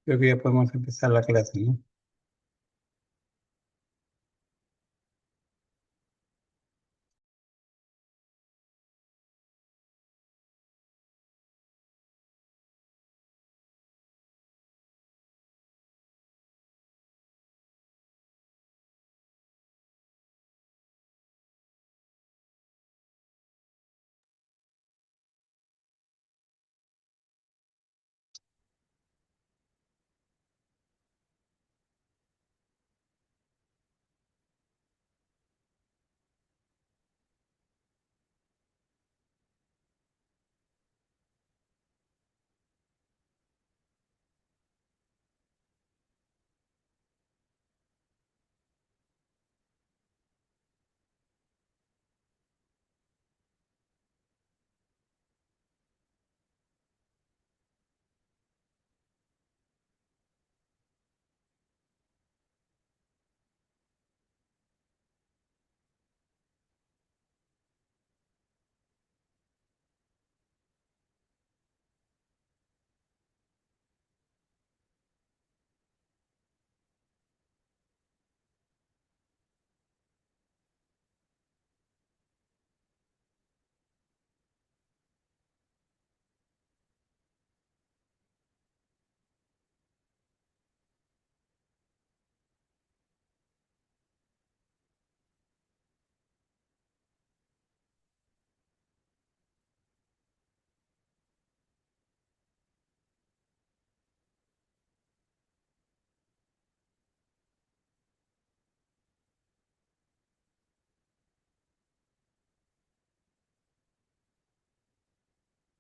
Creo que ya podemos empezar la clase, ¿no?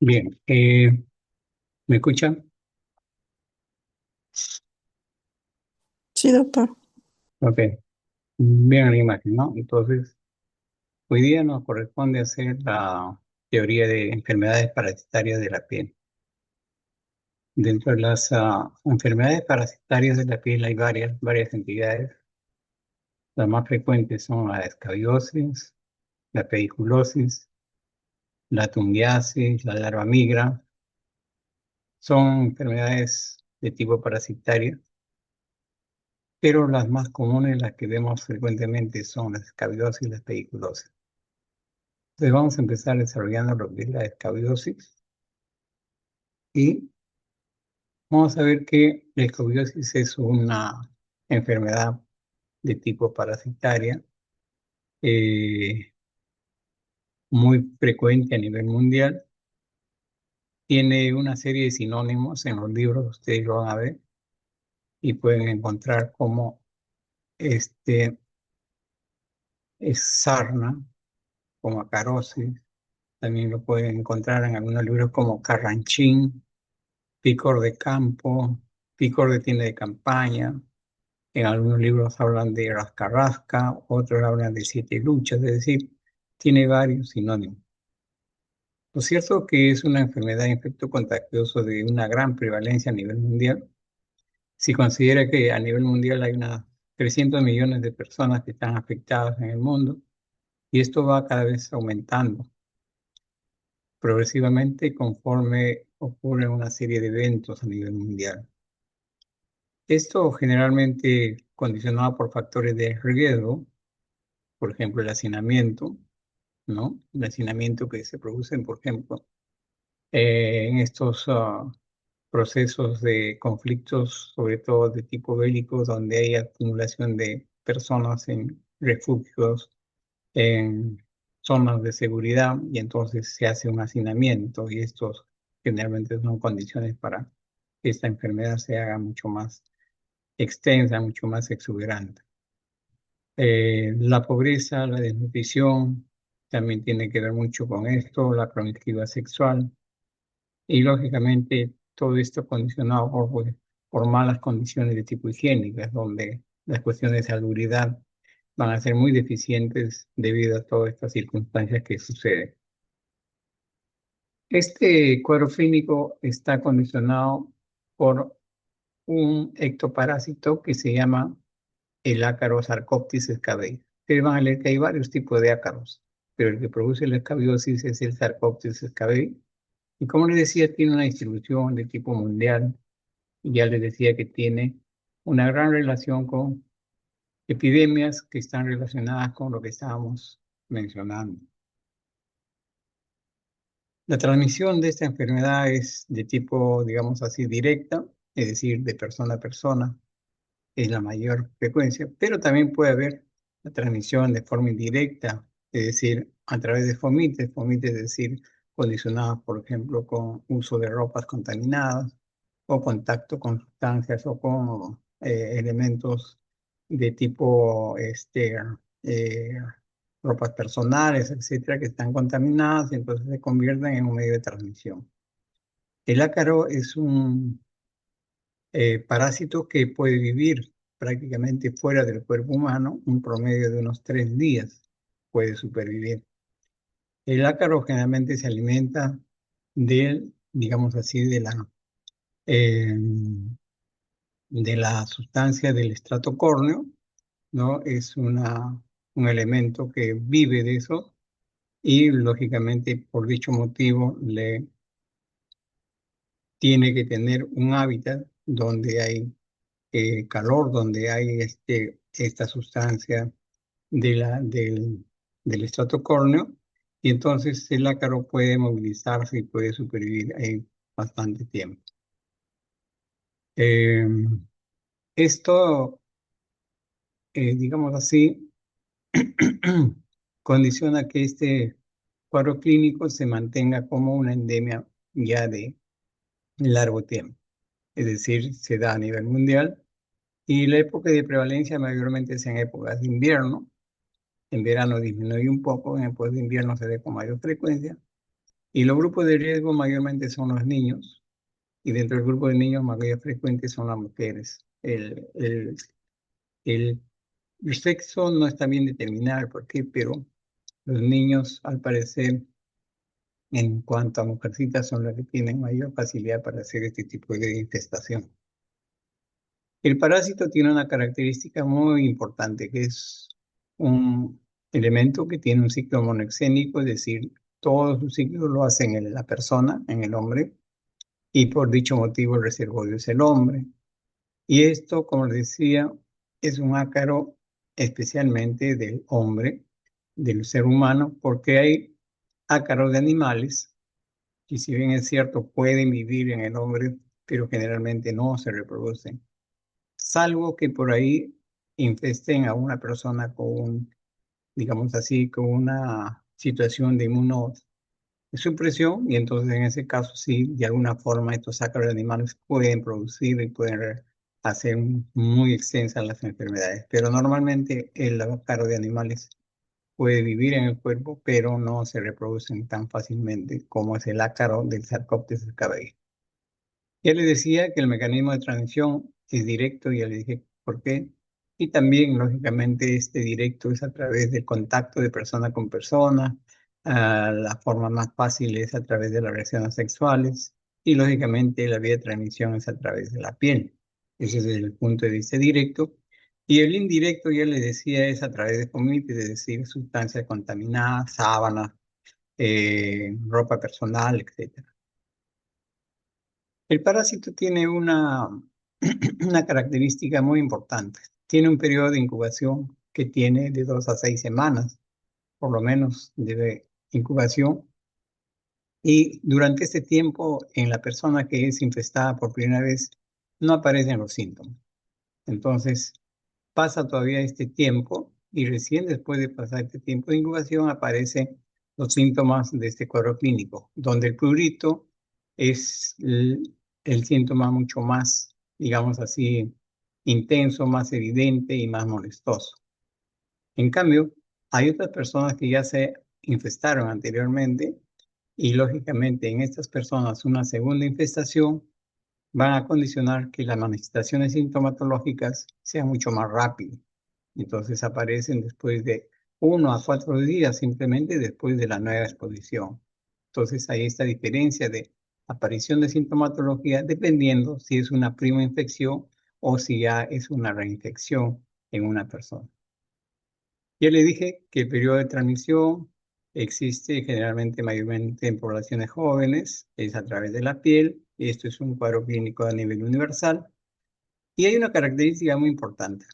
Bien, ¿me escuchan? Sí, doctor. Ok, bien la imagen, ¿no? Entonces, hoy día nos corresponde hacer la teoría de enfermedades parasitarias de la piel. Dentro de las enfermedades parasitarias de la piel hay varias entidades. Las más frecuentes son la escabiosis, la pediculosis, la tundiasis, la larva migra. Son enfermedades de tipo parasitario, pero las más comunes, las que vemos frecuentemente, son la escabiosis y la pediculosis. Entonces vamos a empezar desarrollando lo que es la escabiosis y vamos a ver que la escabiosis es una enfermedad de tipo parasitaria eh, muy frecuente a nivel mundial. Tiene una serie de sinónimos en los libros, ustedes lo van a ver y pueden encontrar como este es sarna, como acarosis. También lo pueden encontrar en algunos libros como carranchín, picor de campo, picor de tienda de campaña. En algunos libros hablan de rascarrasca, otros hablan de siete luchas, es decir, tiene varios sinónimos. Lo cierto es que es una enfermedad infecto-contagioso de una gran prevalencia a nivel mundial. Si considera que a nivel mundial hay unas 300 millones de personas que están afectadas en el mundo, y esto va cada vez aumentando progresivamente conforme ocurre una serie de eventos a nivel mundial. Esto generalmente condicionado por factores de riesgo, por ejemplo, el hacinamiento, ¿no? El hacinamiento que se produce, por ejemplo, en estos procesos de conflictos, sobre todo de tipo bélico, donde hay acumulación de personas en refugios, en zonas de seguridad, y entonces se hace un hacinamiento, y estos generalmente son condiciones para que esta enfermedad se haga mucho más extensa, mucho más exuberante. La pobreza, la desnutrición, también tiene que ver mucho con esto, la promiscuidad sexual y lógicamente todo esto condicionado por malas condiciones de tipo higiénicas, donde las cuestiones de salubridad van a ser muy deficientes debido a todas estas circunstancias que suceden. Este cuadro clínico está condicionado por un ectoparásito que se llama el ácaro Sarcoptes scabiei. Ustedes van a leer que hay varios tipos de ácaros, pero el que produce la escabiosis es el Sarcoptes scabiei. Y como les decía, tiene una distribución de tipo mundial Ya les decía que tiene una gran relación con epidemias que están relacionadas con lo que estábamos mencionando. La transmisión de esta enfermedad es de tipo, digamos así, directa, es decir, de persona a persona, es la mayor frecuencia, pero también puede haber la transmisión de forma indirecta, es decir, a través de fomites, fomites es decir, condicionados, por ejemplo, con uso de ropas contaminadas o contacto con sustancias o con elementos de tipo eh, ropas personales, etcétera, que están contaminadas y entonces se convierten en un medio de transmisión. El ácaro es un parásito que puede vivir prácticamente fuera del cuerpo humano, un promedio de unos 3 días puede supervivir. El ácaro generalmente se alimenta digamos así, eh, de la sustancia del estrato córneo, ¿no? Es un elemento que vive de eso y lógicamente por dicho motivo le tiene que tener un hábitat donde hay calor, donde hay esta sustancia del estrato córneo, y entonces el ácaro puede movilizarse y puede supervivir ahí bastante tiempo. Eh, esto, digamos así, condiciona que este cuadro clínico se mantenga como una endemia ya de largo tiempo, es decir, se da a nivel mundial. Y la época de prevalencia mayormente es en épocas de invierno. En verano disminuye un poco, en épocas de invierno se ve con mayor frecuencia. Y los grupos de riesgo mayormente son los niños. Y dentro del grupo de niños mayor frecuente son las mujeres. El sexo no está bien determinado, ¿por qué? Pero los niños, al parecer, en cuanto a mujercitas, son los que tienen mayor facilidad para hacer este tipo de infestación. El parásito tiene una característica muy importante, que es un elemento que tiene un ciclo monoxénico, es decir, todo su ciclo lo hace en la persona, en el hombre, y por dicho motivo el reservorio es el hombre. Y esto, como les decía, es un ácaro especialmente del hombre, del ser humano, porque hay ácaros de animales, que si bien es cierto, pueden vivir en el hombre, pero generalmente no se reproducen, salvo que por ahí infesten a una persona con, digamos así, con una situación de inmunosupresión, y entonces en ese caso sí, de alguna forma estos ácaros de animales pueden producir y pueden hacer muy extensas las enfermedades, pero normalmente el ácaro de animales puede vivir en el cuerpo, pero no se reproducen tan fácilmente como es el ácaro del Sarcoptes cabello. Ya le decía que el mecanismo de transmisión es directo, ya le dije por qué. Y también, lógicamente, este directo es a través del contacto de persona con persona. La forma más fácil es a través de las relaciones sexuales. Y, lógicamente, la vía de transmisión es a través de la piel. Ese es el punto de vista directo. Y el indirecto, ya le decía, es a través de comités, es decir, sustancias contaminadas, sábanas, ropa personal, etc. El parásito tiene una característica muy importante. Tiene un periodo de incubación que tiene de 2 a 6 semanas, por lo menos de incubación. Y durante este tiempo, en la persona que es infestada por primera vez, no aparecen los síntomas. Entonces, pasa todavía este tiempo y recién después de pasar este tiempo de incubación aparecen los síntomas de este cuadro clínico, donde el prurito es el síntoma mucho más, digamos así, intenso, más evidente y más molestoso. En cambio, hay otras personas que ya se infestaron anteriormente y lógicamente en estas personas una segunda infestación van a condicionar que las manifestaciones sintomatológicas sean mucho más rápidas. Entonces aparecen después de 1 a 4 días, simplemente después de la nueva exposición. Entonces hay esta diferencia de aparición de sintomatología dependiendo si es una prima infección o si ya es una reinfección en una persona. Ya le dije que el periodo de transmisión existe generalmente mayormente en poblaciones jóvenes, es a través de la piel, Esto es un cuadro clínico a nivel universal. Y hay una característica muy importante.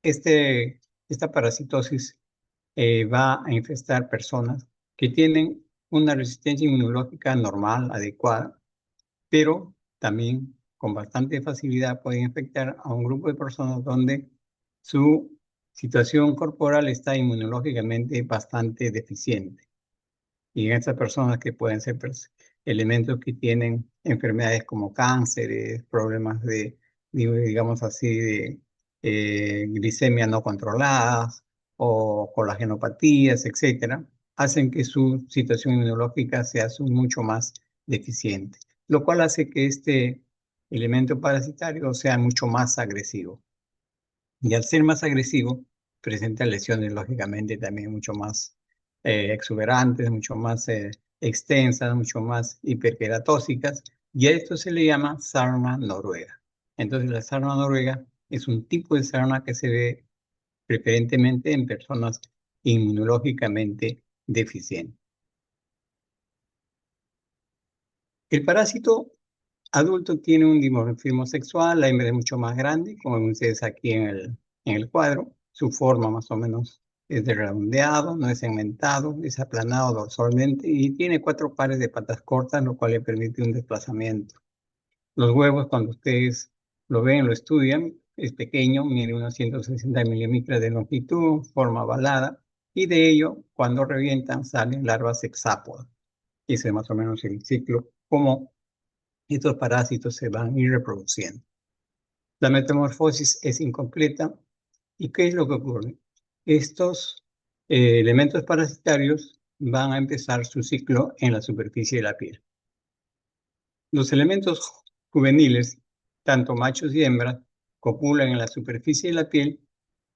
Esta parasitosis va a infestar personas que tienen una resistencia inmunológica normal, adecuada, pero también con bastante facilidad puede infectar a un grupo de personas donde su situación corporal está inmunológicamente bastante deficiente. Y en estas personas que pueden ser elementos que tienen enfermedades como cánceres, problemas digamos así, de glicemia no controladas o colagenopatías, etcétera, hacen que su situación inmunológica sea mucho más deficiente, lo cual hace que este elemento parasitario sea mucho más agresivo. Y al ser más agresivo, presenta lesiones lógicamente también mucho más exuberantes, mucho más extensas, mucho más hiperqueratóxicas, y a esto se le llama sarna noruega. Entonces la sarna noruega es un tipo de sarna que se ve preferentemente en personas inmunológicamente deficientes. El parásito adulto tiene un dimorfismo sexual, la hembra es mucho más grande, como ven ustedes aquí en el cuadro. Su forma más o menos es de redondeado, no es segmentado, es aplanado dorsalmente y tiene 4 pares de patas cortas, lo cual le permite un desplazamiento. Los huevos, cuando ustedes lo ven, lo estudian, es pequeño, mide unos 160 milímetros de longitud, forma ovalada, y de ello, cuando revientan, salen larvas hexápodas. Ese es más o menos el ciclo, como estos parásitos se van a ir reproduciendo. La metamorfosis es incompleta. ¿Y qué es lo que ocurre? Estos elementos parasitarios van a empezar su ciclo en la superficie de la piel. Los elementos juveniles, tanto machos y hembras, copulan en la superficie de la piel.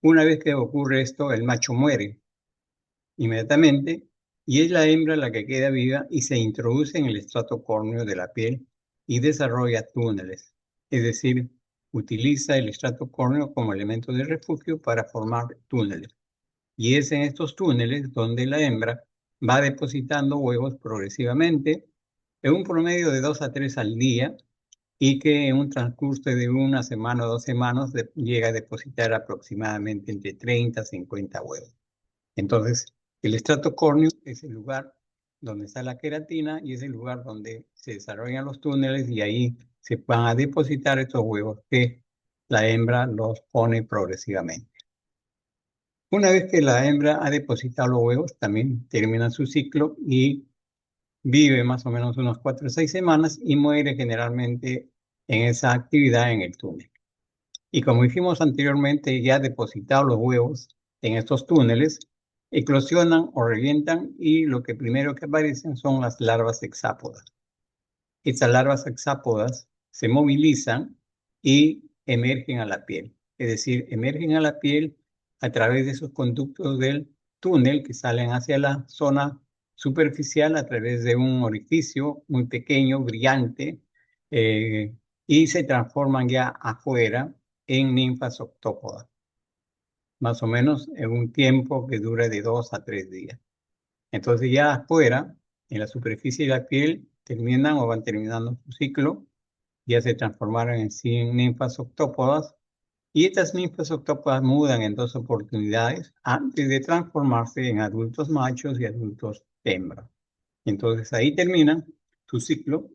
Una vez que ocurre esto, el macho muere inmediatamente y es la hembra la que queda viva y se introduce en el estrato córneo de la piel y desarrolla túneles, es decir, utiliza el estrato córneo como elemento de refugio para formar túneles. Y es en estos túneles donde la hembra va depositando huevos progresivamente, en un promedio de 2 a 3 al día, y que en un transcurso de una semana o 2 semanas llega a depositar aproximadamente entre 30 a 50 huevos. Entonces, el estrato córneo es el lugar donde está la queratina y es el lugar donde se desarrollan los túneles y ahí se van a depositar estos huevos que la hembra los pone progresivamente. Una vez que la hembra ha depositado los huevos, también termina su ciclo y vive más o menos unos 4 o 6 semanas y muere generalmente en esa actividad en el túnel. Y como dijimos anteriormente, ya depositados los huevos en estos túneles, eclosionan o revientan y lo que primero que aparecen son las larvas hexápodas. Estas larvas hexápodas se movilizan y emergen a la piel. Es decir, emergen a la piel a través de esos conductos del túnel que salen hacia la zona superficial a través de un orificio muy pequeño, brillante, y se transforman ya afuera en ninfas octópodas, más o menos en un tiempo que dura de 2 a 3 días. Entonces ya afuera, en la superficie de la piel, terminan o van terminando su ciclo, ya se transformaron en sí en ninfas octópodas, y estas ninfas octópodas mudan en 2 oportunidades antes de transformarse en adultos machos y adultos hembras. Entonces ahí terminan su ciclo,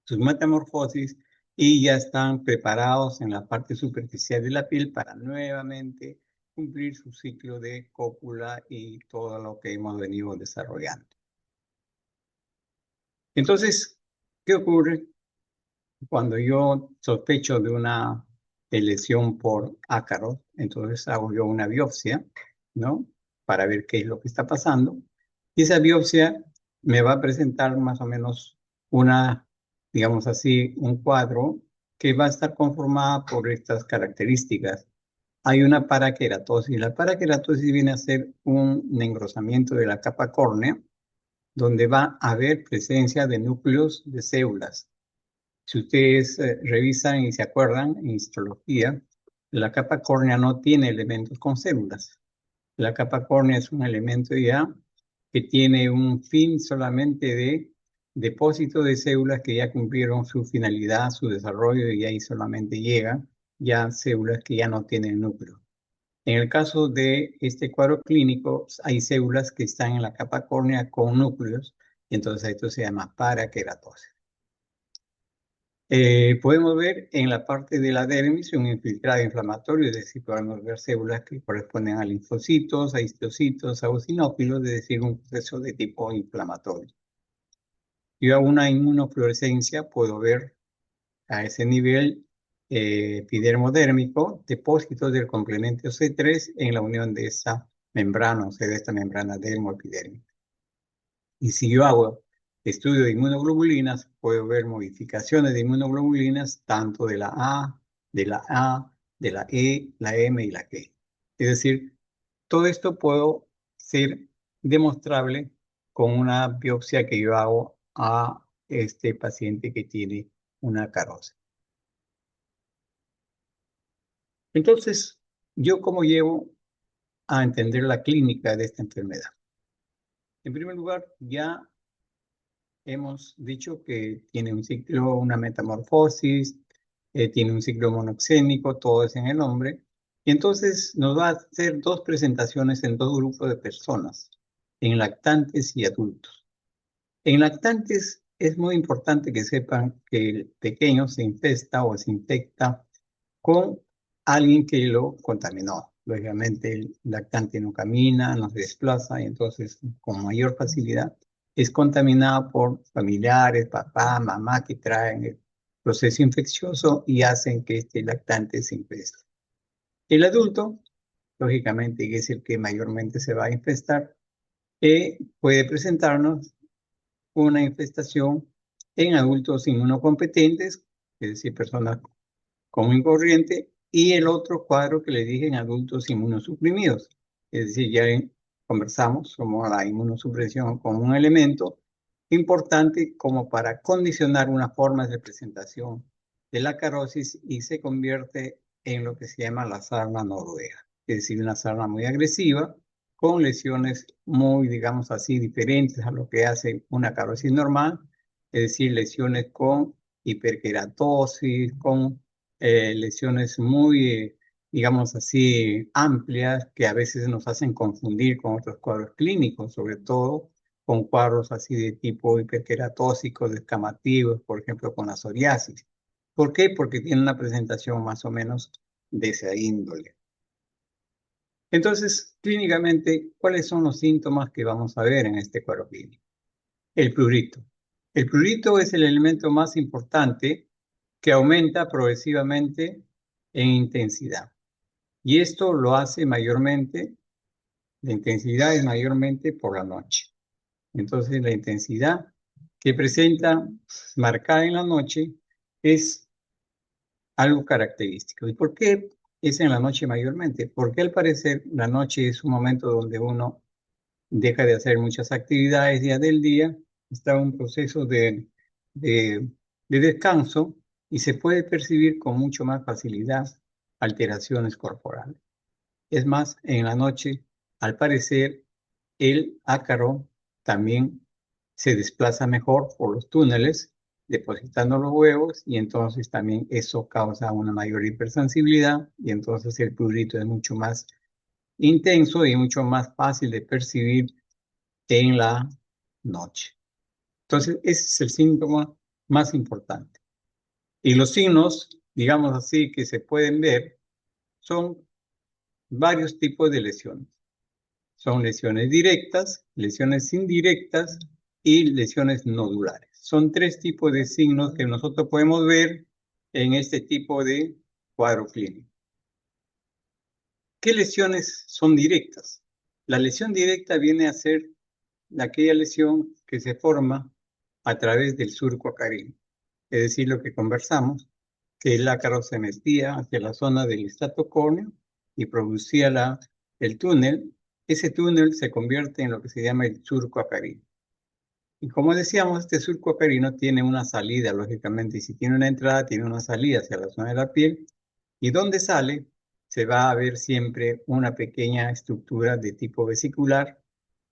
sus metamorfosis, y ya están preparados en la parte superficial de la piel para nuevamente cumplir su ciclo de cópula y todo lo que hemos venido desarrollando. Entonces, ¿qué ocurre cuando yo sospecho de una lesión por ácaros? Entonces hago yo una biopsia, ¿no? Para ver qué es lo que está pasando. Y esa biopsia me va a presentar más o menos una, digamos así, un cuadro que va a estar conformada por estas características. Hay una paraqueratosis. La paraqueratosis viene a ser un engrosamiento de la capa córnea, donde va a haber presencia de núcleos de células. Si ustedes revisan y se acuerdan en histología, la capa córnea no tiene elementos con células. La capa córnea es un elemento ya que tiene un fin solamente de depósito de células que ya cumplieron su finalidad, su desarrollo y ahí solamente llegan ya células que ya no tienen núcleo. En el caso de este cuadro clínico, hay células que están en la capa córnea con núcleos, y entonces esto se llama paraqueratosis. Podemos ver en la parte de la dermis un infiltrado inflamatorio, es decir, podemos ver células que corresponden a linfocitos, a histocitos, a eosinófilos, es decir, un proceso de tipo inflamatorio. Yo hago una inmunofluorescencia, puedo ver a ese nivel epidermodérmico depósitos del complemento C3 en la unión de esa membrana, o sea, de esta membrana dermoepidérmica. Y si yo hago estudio de inmunoglobulinas, puedo ver modificaciones de inmunoglobulinas tanto de la A, de la A, de la E, la M y la G. Es decir, todo esto puedo ser demostrable con una biopsia que yo hago a este paciente que tiene una carosis. Entonces, ¿yo cómo llevo a entender la clínica de esta enfermedad? En primer lugar, ya hemos dicho que tiene un ciclo, una metamorfosis, tiene un ciclo monoxénico, todo es en el hombre. Y entonces nos va a hacer dos presentaciones en dos grupos de personas, en lactantes y adultos. En lactantes es muy importante que sepan que el pequeño se infesta o se infecta con alguien que lo contaminó. Lógicamente el lactante no camina, no se desplaza y entonces con mayor facilidad es contaminado por familiares, papá, mamá que traen el proceso infeccioso y hacen que este lactante se infeste. El adulto, lógicamente, que es el que mayormente se va a infestar, puede presentarnos una infestación en adultos inmunocompetentes, es decir, personas común y corriente, y el otro cuadro que le dije en adultos inmunosuprimidos. Es decir, ya conversamos como la inmunosupresión como un elemento importante como para condicionar una forma de presentación de la carosis y se convierte en lo que se llama la sarna noruega, es decir, una sarna muy agresiva con lesiones muy, digamos así, diferentes a lo que hace una carosis normal, es decir, lesiones con hiperkeratosis, con lesiones muy, digamos así, amplias que a veces nos hacen confundir con otros cuadros clínicos, sobre todo con cuadros así de tipo hiperqueratósicos, descamativos, por ejemplo, con la psoriasis. ¿Por qué? Porque tiene una presentación más o menos de esa índole. Entonces, clínicamente, ¿cuáles son los síntomas que vamos a ver en este cuadro clínico? El prurito. El prurito es el elemento más importante que aumenta progresivamente en intensidad. Y esto lo hace mayormente, la intensidad es mayormente por la noche. Entonces la intensidad que presenta marcada en la noche es algo característico. ¿Y por qué es en la noche mayormente? Porque al parecer la noche es un momento donde uno deja de hacer muchas actividades día del día, está en un proceso de, de descanso y se puede percibir con mucho más facilidad alteraciones corporales. Es más, en la noche, al parecer, el ácaro también se desplaza mejor por los túneles, depositando los huevos, y entonces también eso causa una mayor hipersensibilidad, y entonces el prurito es mucho más intenso y mucho más fácil de percibir en la noche. Entonces, ese es el síntoma más importante. Y los signos, digamos así, que se pueden ver son varios tipos de lesiones. Son lesiones directas, lesiones indirectas y lesiones nodulares. Son tres tipos de signos que nosotros podemos ver en este tipo de cuadro clínico. ¿Qué lesiones son directas? La lesión directa viene a ser aquella lesión que se forma a través del surco acarino. Es decir, lo que conversamos, que el ácaro se metía hacia la zona del estrato córneo y producía el túnel. Ese túnel se convierte en lo que se llama el surco acarino. Y como decíamos, este surco acarino tiene una salida, lógicamente, y si tiene una entrada, tiene una salida hacia la zona de la piel. Y donde sale, se va a ver siempre una pequeña estructura de tipo vesicular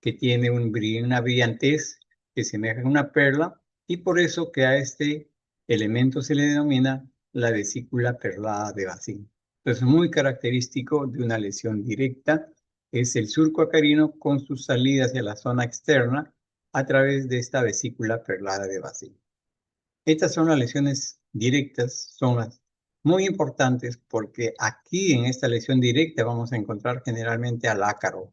que tiene una brillantez que semeja a una perla Y por eso que a este elemento se le denomina la vesícula perlada de Bacin. Entonces, muy característico de una lesión directa es el surco acarino con su salida hacia la zona externa a través de esta vesícula perlada de Bacin. Estas son las lesiones directas, son las muy importantes porque aquí en esta lesión directa vamos a encontrar generalmente al ácaro.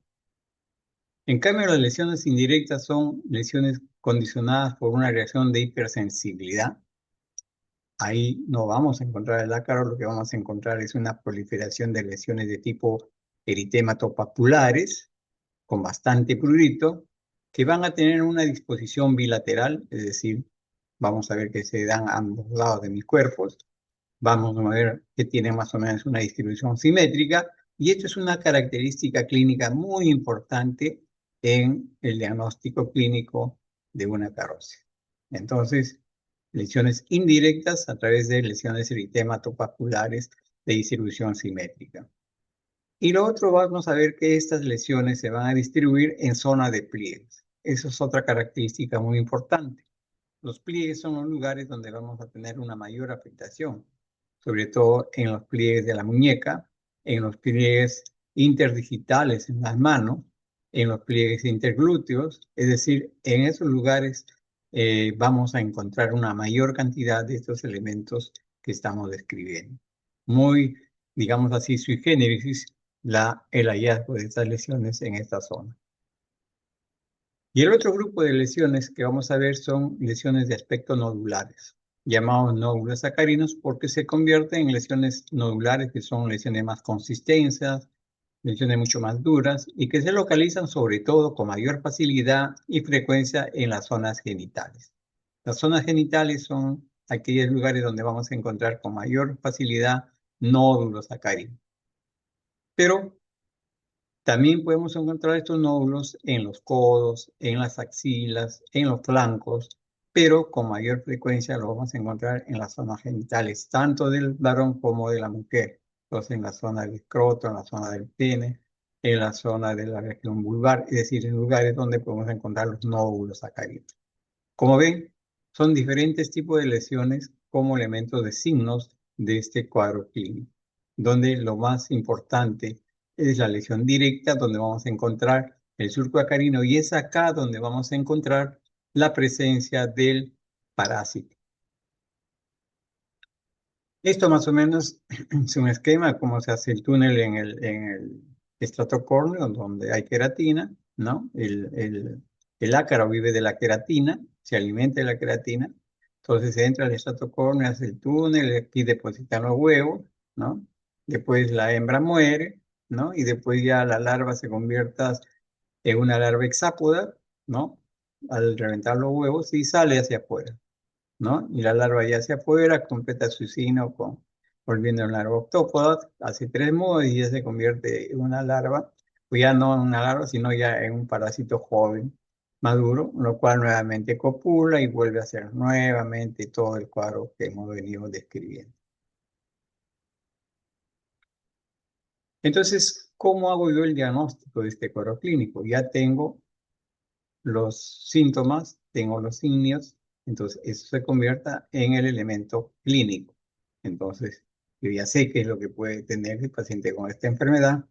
En cambio, las lesiones indirectas son lesiones condicionadas por una reacción de hipersensibilidad. Ahí no vamos a encontrar el ácaro, lo que vamos a encontrar es una proliferación de lesiones de tipo eritematopapular con bastante prurito, que van a tener una disposición bilateral, es decir, vamos a ver que se dan a ambos lados de mis cuerpos, vamos a ver que tienen más o menos una distribución simétrica, y esto es una característica clínica muy importante en el diagnóstico clínico de una carosis. Entonces, lesiones indirectas a través de lesiones eritematopapular de distribución simétrica. Y lo otro, vamos a ver que estas lesiones se van a distribuir en zona de pliegues. Eso es otra característica muy importante. Los pliegues son los lugares donde vamos a tener una mayor afectación, sobre todo en los pliegues de la muñeca, en los pliegues interdigitales en las manos, en los pliegues interglúteos, es decir, en esos lugares vamos a encontrar una mayor cantidad de estos elementos que estamos describiendo. Muy, digamos así, sui generis, el hallazgo de estas lesiones en esta zona. Y el otro grupo de lesiones que vamos a ver son lesiones de aspecto nodulares, llamados nódulos sacarinos porque se convierten en lesiones nodulares que son lesiones más consistentes, lesiones mucho más duras y que se localizan sobre todo con mayor facilidad y frecuencia en las zonas genitales. Las zonas genitales son aquellos lugares donde vamos a encontrar con mayor facilidad nódulos sacarinos. Pero también podemos encontrar estos nódulos en los codos, en las axilas, en los flancos, pero con mayor frecuencia lo vamos a encontrar en las zonas genitales, tanto del varón como de la mujer. Entonces, en la zona del escroto, en la zona del pene, en la zona de la región vulvar, es decir, en lugares donde podemos encontrar los nódulos sacarinos. Como ven, son diferentes tipos de lesiones como elementos de signos de este cuadro clínico, donde lo más importante es la lesión directa, donde vamos a encontrar el surco acarino, y es acá donde vamos a encontrar la presencia del parásito. Esto más o menos es un esquema de cómo se hace el túnel en el estrato córneo, donde hay queratina, ¿no? El ácaro vive de la queratina, se alimenta de la queratina, entonces se entra al estrato córneo, hace el túnel, aquí depositan los huevos, ¿no? Después la hembra muere, ¿no? Y después ya la larva se convierte en una larva hexápoda, ¿no? Al reventar los huevos y sale hacia afuera, ¿no? Y la larva ya hacia afuera, completa su ciclo volviendo a una larva octópoda, hace 3 modos y ya se convierte en una larva, o ya no en una larva, sino ya en un parásito joven, maduro, lo cual nuevamente copula y vuelve a hacer nuevamente todo el cuadro que hemos venido describiendo. Entonces, ¿cómo hago yo el diagnóstico de este cuadro clínico? Ya tengo los síntomas, tengo los signos, entonces eso se convierta en el elemento clínico. Entonces, yo ya sé qué es lo que puede tener el paciente con esta enfermedad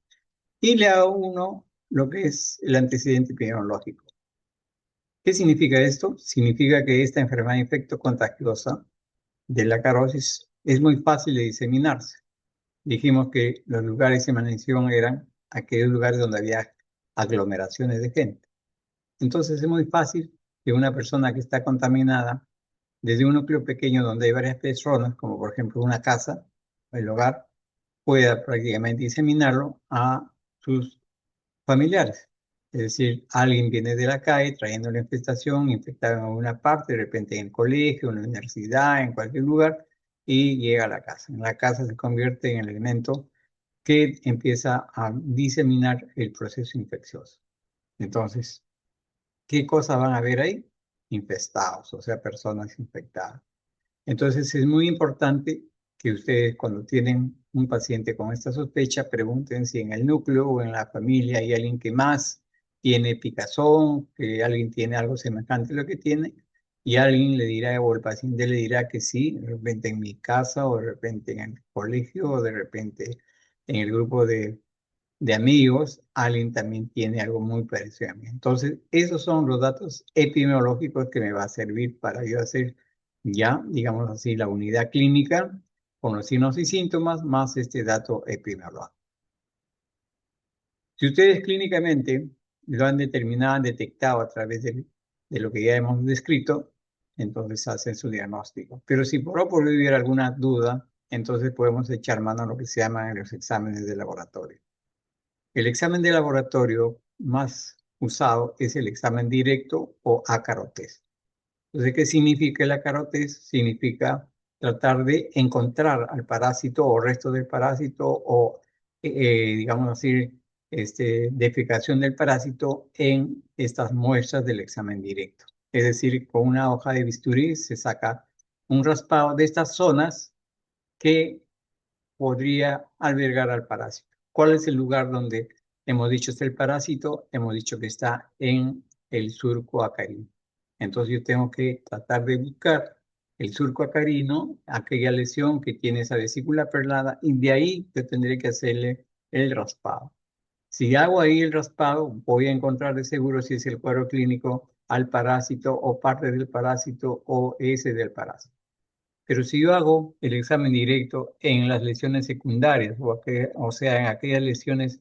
y le hago uno lo que es el antecedente epidemiológico. ¿Qué significa esto? Significa que esta enfermedad infectocontagiosa de la carosis es muy fácil de diseminarse. Dijimos que los lugares de emanación eran aquellos lugares donde había aglomeraciones de gente. Entonces es muy fácil que una persona que está contaminada desde un núcleo pequeño donde hay varias personas, como por ejemplo una casa, el hogar, pueda prácticamente diseminarlo a sus familiares. Es decir, alguien viene de la calle trayendo la infestación, infectado en alguna parte, de repente en el colegio, en la universidad, en cualquier lugar, y llega a la casa. En la casa se convierte en el elemento que empieza a diseminar el proceso infeccioso. Entonces, ¿qué cosas van a ver ahí? Infestados, o sea, personas infectadas. Entonces es muy importante que ustedes cuando tienen un paciente con esta sospecha pregunten si en el núcleo o en la familia hay alguien que más tiene picazón, que alguien tiene algo semejante a lo que tiene, y alguien le dirá, o el paciente le dirá que sí, de repente en mi casa, o de repente en el colegio, o de repente en el grupo de amigos, alguien también tiene algo muy parecido a mí. Entonces, esos son los datos epidemiológicos que me va a servir para yo hacer ya, digamos así, la unidad clínica con los signos y síntomas más este dato epidemiológico. Si ustedes clínicamente lo han determinado, han detectado a través de lo que ya hemos descrito, entonces hacen su diagnóstico. Pero si por hubiera alguna duda, entonces podemos echar mano a lo que se llaman los exámenes de laboratorio. El examen de laboratorio más usado es el examen directo o ácaro test. Entonces, ¿qué significa el ácaro test? Significa tratar de encontrar al parásito o resto del parásito o, digamos así, defecación del parásito en estas muestras del examen directo. Es decir, con una hoja de bisturí se saca un raspado de estas zonas que podría albergar al parásito. ¿Cuál es el lugar donde hemos dicho está el parásito? Hemos dicho que está en el surco acarino. Entonces yo tengo que tratar de buscar el surco acarino, aquella lesión que tiene esa vesícula perlada, y de ahí yo tendré que hacerle el raspado. Si hago ahí el raspado, voy a encontrar de seguro si es el cuadro clínico al parásito o parte del parásito o ese del parásito. Pero si yo hago el examen directo en las lesiones secundarias, o sea, en aquellas lesiones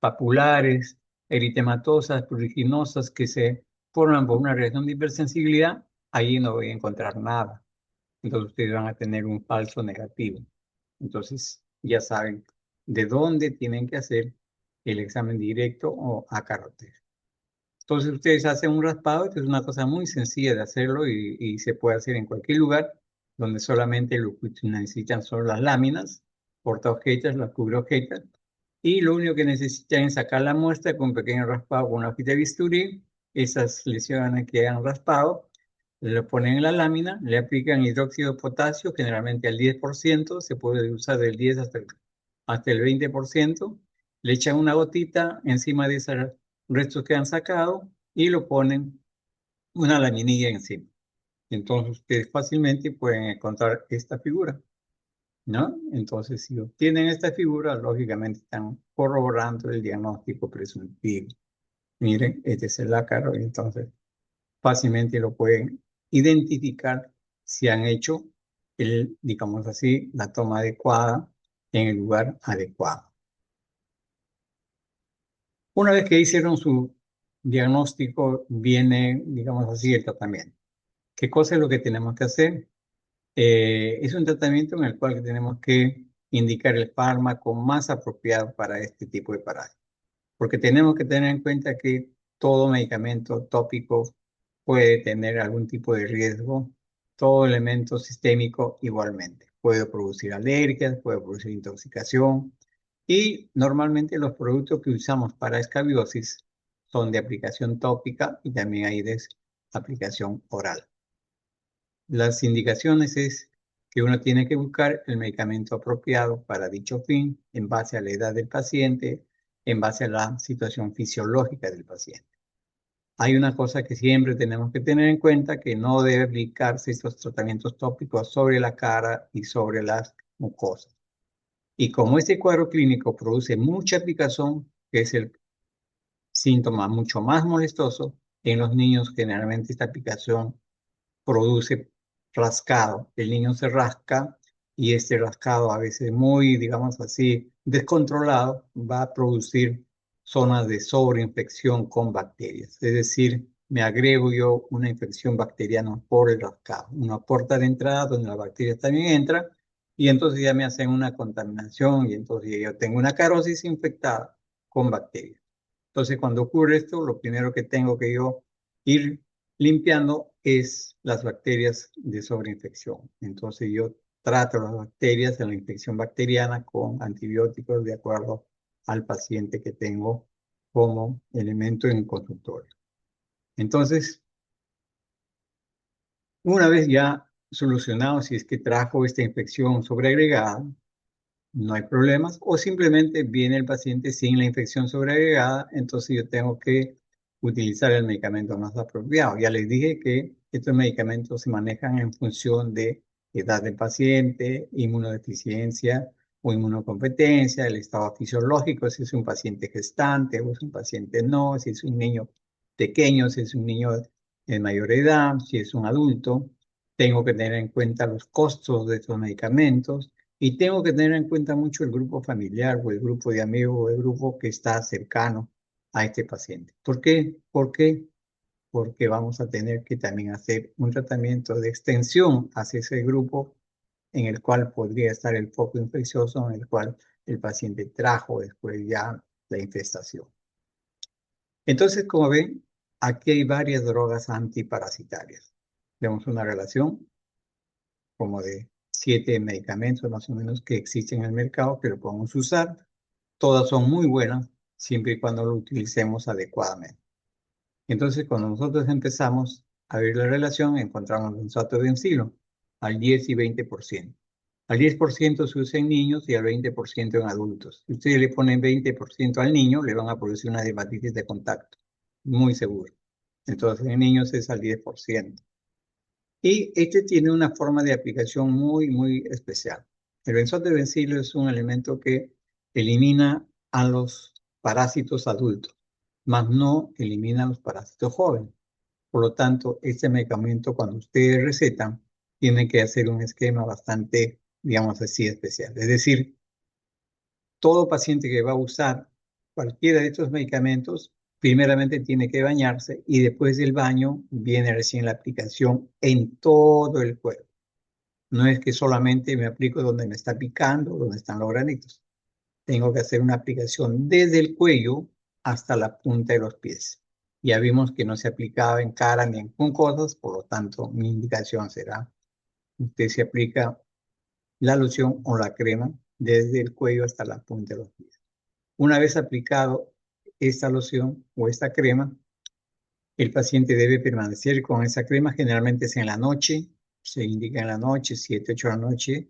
papulares, eritematosas, pruriginosas que se forman por una reacción de hipersensibilidad, ahí no voy a encontrar nada. Entonces ustedes van a tener un falso negativo. Entonces ya saben de dónde tienen que hacer el examen directo o a carotera. Entonces ustedes hacen un raspado, que es una cosa muy sencilla de hacerlo y se puede hacer en cualquier lugar, donde solamente lo que necesitan son las láminas, portaobjetos, las cubreobjetos, y lo único que necesitan es sacar la muestra con un pequeño raspado con una hojita de bisturí, esas lesiones que han raspado, lo ponen en la lámina, le aplican hidróxido de potasio, generalmente al 10%, se puede usar del 10 hasta el 20%, le echan una gotita encima de esos restos que han sacado y lo ponen una laminilla encima. Entonces ustedes fácilmente pueden encontrar esta figura, ¿no? Entonces si obtienen esta figura, lógicamente están corroborando el diagnóstico presuntivo. Miren, este es el ácaro, entonces fácilmente lo pueden identificar si han hecho digamos así, la toma adecuada en el lugar adecuado. Una vez que hicieron su diagnóstico, viene, digamos así, el tratamiento. ¿Qué cosa es lo que tenemos que hacer? Es un tratamiento en el cual tenemos que indicar el fármaco más apropiado para este tipo de parásitos. Porque tenemos que tener en cuenta que todo medicamento tópico puede tener algún tipo de riesgo, todo elemento sistémico igualmente. Puede producir alergias, puede producir intoxicación y normalmente los productos que usamos para escabiosis son de aplicación tópica y también hay de aplicación oral. Las indicaciones es que uno tiene que buscar el medicamento apropiado para dicho fin en base a la edad del paciente, en base a la situación fisiológica del paciente. Hay una cosa que siempre tenemos que tener en cuenta, que no debe aplicarse estos tratamientos tópicos sobre la cara y sobre las mucosas. Y como este cuadro clínico produce mucha picazón, que es el síntoma mucho más molestoso, en los niños generalmente esta picazón produce rascado. El niño se rasca y este rascado a veces muy, digamos así, descontrolado, va a producir zonas de sobreinfección con bacterias. Es decir, me agrego yo una infección bacteriana por el rascado. Una puerta de entrada donde las bacterias también entran y entonces ya me hacen una contaminación y entonces yo tengo una carosis infectada con bacterias. Entonces, cuando ocurre esto, lo primero que tengo que yo ir limpiando es las bacterias de sobreinfección. Entonces, yo trato las bacterias de la infección bacteriana con antibióticos de acuerdo al paciente que tengo como elemento en el consultorio. Entonces, una vez ya solucionado si es que trajo esta infección sobreagregada, no hay problemas, o simplemente viene el paciente sin la infección sobreagregada, entonces yo tengo que utilizar el medicamento más apropiado. Ya les dije que estos medicamentos se manejan en función de edad del paciente, inmunodeficiencia o inmunocompetencia, el estado fisiológico, si es un paciente gestante o es un paciente no, si es un niño pequeño, si es un niño de mayor edad, si es un adulto. Tengo que tener en cuenta los costos de estos medicamentos y tengo que tener en cuenta mucho el grupo familiar o el grupo de amigos o el grupo que está cercano a este paciente. ¿Por qué? ¿Por qué? Porque vamos a tener que también hacer un tratamiento de extensión hacia ese grupo en el cual podría estar el foco infeccioso, en el cual el paciente trajo después ya la infestación. Entonces, como ven, aquí hay varias drogas antiparasitarias. Tenemos una relación como de 7 medicamentos más o menos que existen en el mercado que lo podemos usar. Todas son muy buenas siempre y cuando lo utilicemos adecuadamente. Entonces, cuando nosotros empezamos a ver la relación, encontramos benzoato de bencilo al 10 y 20%. Al 10% se usa en niños y al 20% en adultos. Si ustedes le ponen 20% al niño, le van a producir una dermatitis de contacto, muy seguro. Entonces, en niños es al 10%. Y este tiene una forma de aplicación muy, muy especial. El benzoato de bencilo es un elemento que elimina a los parásitos adultos, mas no elimina a los parásitos jóvenes. Por lo tanto, este medicamento, cuando ustedes recetan, tienen que hacer un esquema bastante, digamos así, especial. Es decir, todo paciente que va a usar cualquiera de estos medicamentos, primeramente tiene que bañarse y después del baño viene recién la aplicación en todo el cuerpo. No es que solamente me aplico donde me está picando, donde están los granitos. Tengo que hacer una aplicación desde el cuello hasta la punta de los pies. Ya vimos que no se aplicaba en cara ni en mucosas, por lo tanto, mi indicación será, usted se aplica la loción o la crema desde el cuello hasta la punta de los pies. Una vez aplicado esta loción o esta crema, el paciente debe permanecer con esa crema, generalmente es en la noche, se indica en la noche, 7, 8 de la noche,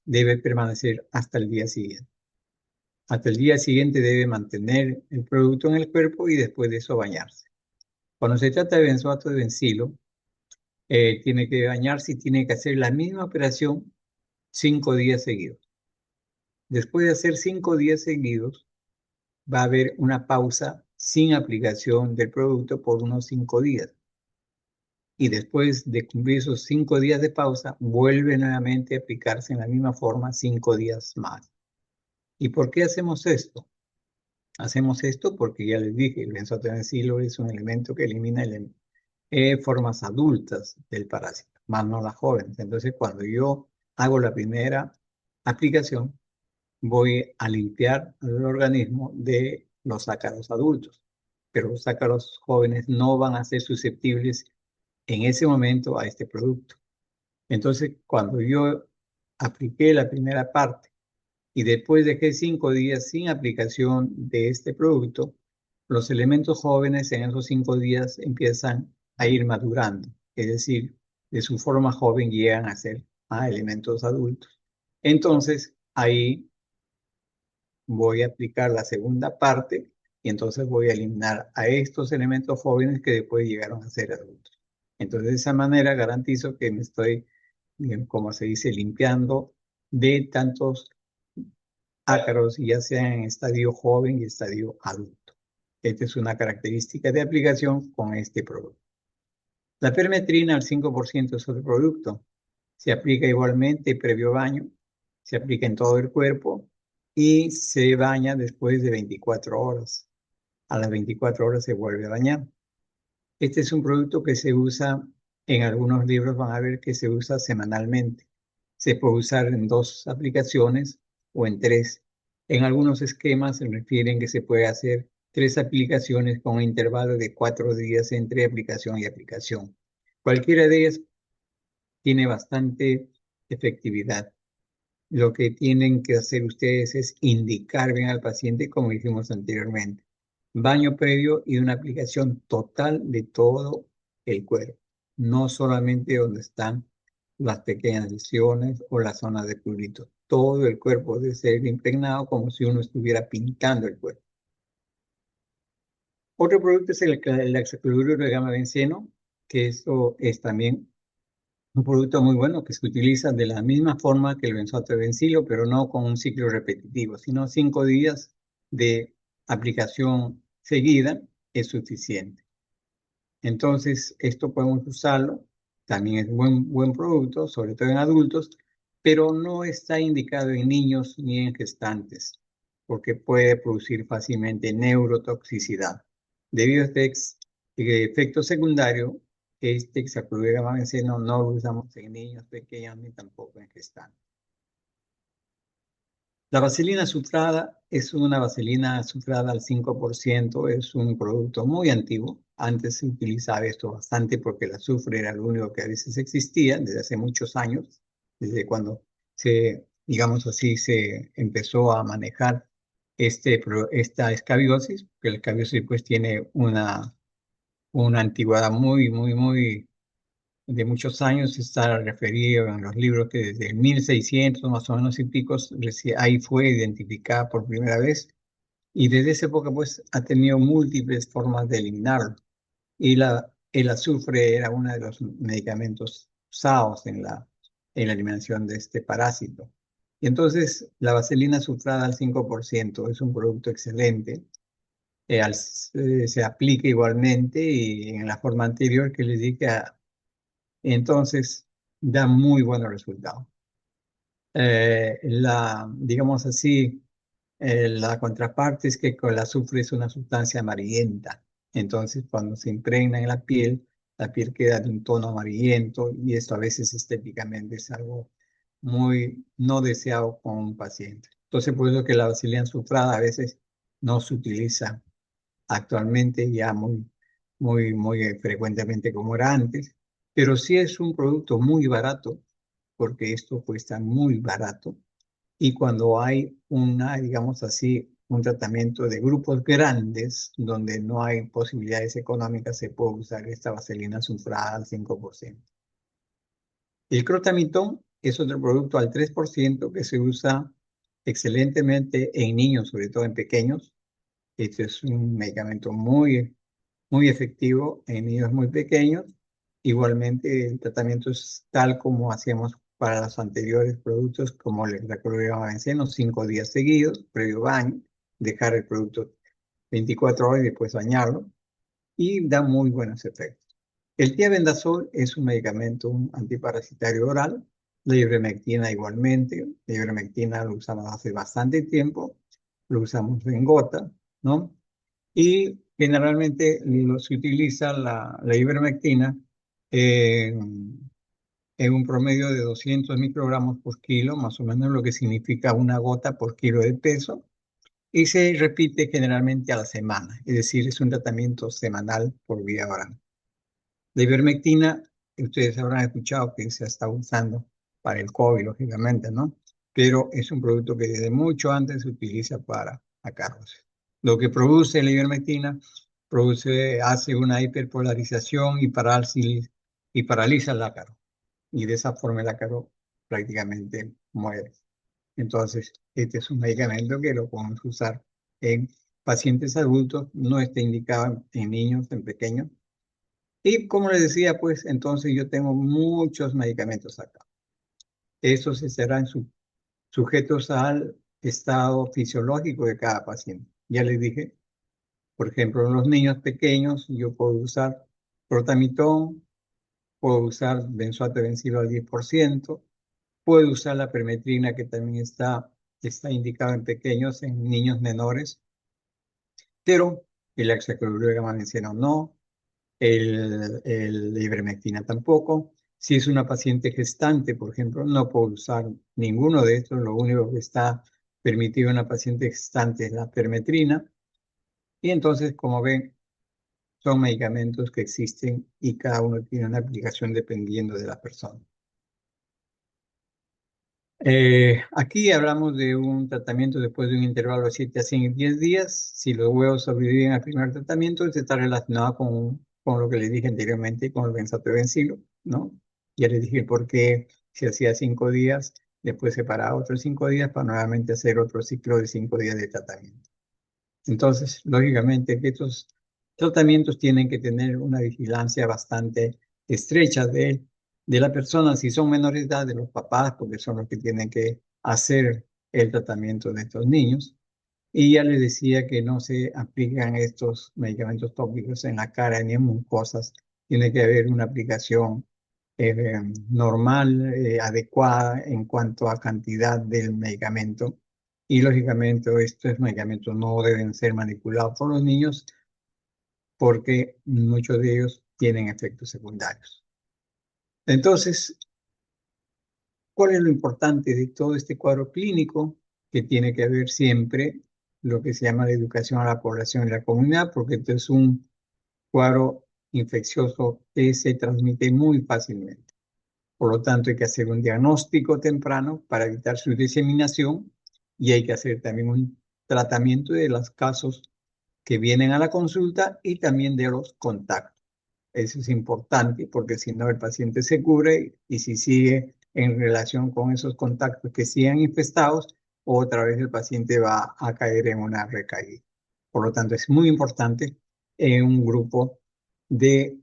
debe permanecer hasta el día siguiente. Hasta el día siguiente debe mantener el producto en el cuerpo y después de eso bañarse. Cuando se trata de benzoato de bencilo, tiene que bañarse y tiene que hacer la misma operación 5 días seguidos. Después de hacer 5 días seguidos, va a haber una pausa sin aplicación del producto por unos 5 días. Y después de cumplir esos 5 días de pausa, vuelve nuevamente a aplicarse en la misma forma 5 días más. ¿Y por qué hacemos esto? Hacemos esto porque ya les dije, el benzoato es un elemento que elimina formas adultas del parásito, más no las jóvenes. Entonces, cuando yo hago la primera aplicación, voy a limpiar el organismo de los ácaros adultos, pero los ácaros jóvenes no van a ser susceptibles en ese momento a este producto. Entonces, cuando yo apliqué la primera parte y después dejé 5 días sin aplicación de este producto, los elementos jóvenes en esos 5 días empiezan a ir madurando, es decir, de su forma joven llegan a ser elementos adultos. Entonces, ahí voy a aplicar la segunda parte y entonces voy a eliminar a estos elementos jóvenes que después llegaron a ser adultos. Entonces, de esa manera garantizo que me estoy, como se dice, limpiando de tantos ácaros, ya sea en estadio joven y estadio adulto. Esta es una característica de aplicación con este producto. La permetrina al 5% es otro producto. Se aplica igualmente previo baño, se aplica en todo el cuerpo y se baña después de 24 horas. A las 24 horas se vuelve a bañar. Este es un producto que se usa, en algunos libros van a ver que se usa semanalmente. Se puede usar en 2 aplicaciones o en 3. En algunos esquemas se refieren que se puede hacer 3 aplicaciones con un intervalo de 4 días entre aplicación y aplicación. Cualquiera de ellas tiene bastante efectividad. Lo que tienen que hacer ustedes es indicar bien al paciente, como dijimos anteriormente. Baño previo y una aplicación total de todo el cuerpo, no solamente donde están las pequeñas lesiones o las zonas de prurito. Todo el cuerpo debe ser impregnado como si uno estuviera pintando el cuerpo. Otro producto es el hexacloruro de gamma benceno, que esto es también un producto muy bueno que se utiliza de la misma forma que el benzoato de bencilo, pero no con un ciclo repetitivo, sino 5 días de aplicación seguida es suficiente. Entonces, esto podemos usarlo, también es buen producto, sobre todo en adultos, pero no está indicado en niños ni en gestantes, porque puede producir fácilmente neurotoxicidad. Debido a este efecto secundario, este hexacloruro de benceno no lo usamos en niños pequeños ni tampoco en gestantes. La vaselina sulfada es una vaselina sulfada al 5%, es un producto muy antiguo. Antes se utilizaba esto bastante porque el azufre era lo único que a veces existía desde hace muchos años, desde cuando digamos así, se empezó a manejar esta escabiosis, que la escabiosis pues tiene una antigüedad muy de muchos años, está referido en los libros que desde el 1600 más o menos y picos, ahí fue identificada por primera vez y desde esa época pues ha tenido múltiples formas de eliminarlo. Y el azufre era uno de los medicamentos usados en la eliminación de este parásito. Y entonces la vaselina azufrada al 5% es un producto excelente. Se aplica igualmente y en la forma anterior que les dije, entonces da muy buenos resultados. Digamos así, la contraparte es que con el azufre es una sustancia amarillenta. Entonces, cuando se impregna en la piel queda de un tono amarillento y esto a veces estéticamente es algo muy no deseado con un paciente. Entonces, por eso que la vaselina azufrada a veces no se utiliza actualmente ya muy frecuentemente como era antes, pero sí es un producto muy barato, porque esto cuesta muy barato, y cuando hay digamos así, un tratamiento de grupos grandes, donde no hay posibilidades económicas, se puede usar esta vaselina sulfurada al 5%. El crotamitón es otro producto al 3% que se usa excelentemente en niños, sobre todo en pequeños. Este es un medicamento muy efectivo en niños muy pequeños. Igualmente, el tratamiento es tal como hacíamos para los anteriores productos, como el hexacloruro de benceno, 5 días seguidos, previo baño, dejar el producto 24 horas y después bañarlo, y da muy buenos efectos. El tiabendazol es un medicamento un antiparasitario oral, la ivermectina igualmente, la ivermectina lo usamos hace bastante tiempo, lo usamos en gota, ¿no? Y generalmente se utiliza la ivermectina en un promedio de 200 microgramos por kilo, más o menos lo que significa una gota por kilo de peso, y se repite generalmente a la semana, es decir, es un tratamiento semanal por vía oral. La ivermectina, ustedes habrán escuchado que se está usando para el COVID, lógicamente, ¿no? Pero es un producto que desde mucho antes se utiliza para acarros. Lo que produce la ivermectina hace una hiperpolarización y paraliza el ácaro. Y de esa forma el ácaro prácticamente muere. Entonces, este es un medicamento que lo podemos usar en pacientes adultos, no está indicado en niños, en pequeños. Y como les decía, pues entonces yo tengo muchos medicamentos acá. Estos serán sujetos al estado fisiológico de cada paciente. Ya les dije, por ejemplo, en los niños pequeños yo puedo usar protamitón, puedo usar benzoato de bencilo al 10%, puedo usar la permetrina que también está indicado en pequeños, en niños menores, pero el hexacloruro de gamma benceno no, la ivermectina tampoco. Si es una paciente gestante, por ejemplo, no puedo usar ninguno de estos. Lo único que está permitido en una paciente gestante es la permetrina. Y entonces, como ven, son medicamentos que existen y cada uno tiene una aplicación dependiendo de la persona. Aquí hablamos de un tratamiento después de un intervalo de 7 a 10 días. Si los huevos sobreviven al primer tratamiento, esto está relacionado con lo que les dije anteriormente, con el benzoato de bencilo, ¿no? Ya les dije por qué se hacía 5 días, después se paraba otros 5 días para nuevamente hacer otro ciclo de 5 días de tratamiento. Entonces, lógicamente, que estos tratamientos tienen que tener una vigilancia bastante estrecha de la persona, si son menores de edad, de los papás, porque son los que tienen que hacer el tratamiento de estos niños. Y ya les decía que no se aplican estos medicamentos tópicos en la cara ni en mucosas. Tiene que haber una aplicación normal, adecuada en cuanto a cantidad del medicamento. Y lógicamente estos medicamentos no deben ser manipulados por los niños porque muchos de ellos tienen efectos secundarios. Entonces, ¿cuál es lo importante de todo este cuadro clínico? Que tiene que ver siempre lo que se llama la educación a la población y la comunidad, porque este es un cuadro infeccioso que se transmite muy fácilmente. Por lo tanto, hay que hacer un diagnóstico temprano para evitar su diseminación y hay que hacer también un tratamiento de los casos que vienen a la consulta y también de los contactos. Eso es importante porque si no el paciente se cubre y si sigue en relación con esos contactos que sigan infestados, otra vez el paciente va a caer en una recaída. Por lo tanto, es muy importante en un grupo de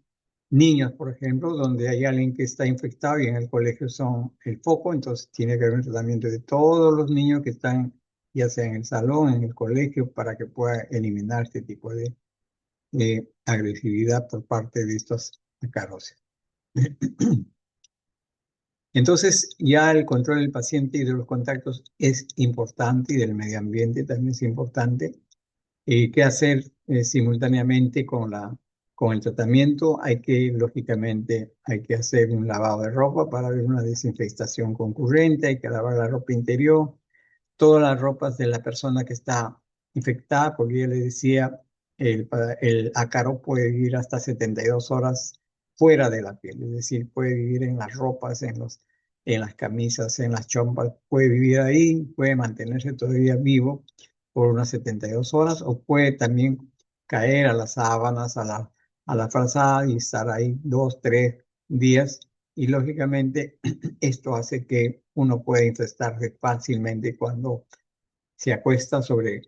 niños, por ejemplo, donde hay alguien que está infectado y en el colegio son el foco, entonces tiene que haber un tratamiento de todos los niños que están, ya sea en el salón, en el colegio, para que pueda eliminar este tipo de agresividad por parte de estos ácaros. Entonces, ya el control del paciente y de los contactos es importante y del medio ambiente también es importante. ¿Qué hacer simultáneamente con el tratamiento? Lógicamente, hay que hacer un lavado de ropa para ver una desinfestación concurrente, hay que lavar la ropa interior, todas las ropas de la persona que está infectada, porque ya le decía, el ácaro puede vivir hasta 72 horas fuera de la piel, es decir, puede vivir en las ropas, en las camisas, en las chompas, puede vivir ahí, puede mantenerse todavía vivo por unas 72 horas o puede también caer a las sábanas, a la frazada y estar ahí 2, 3 días y lógicamente esto hace que uno pueda infestarse fácilmente cuando se acuesta sobre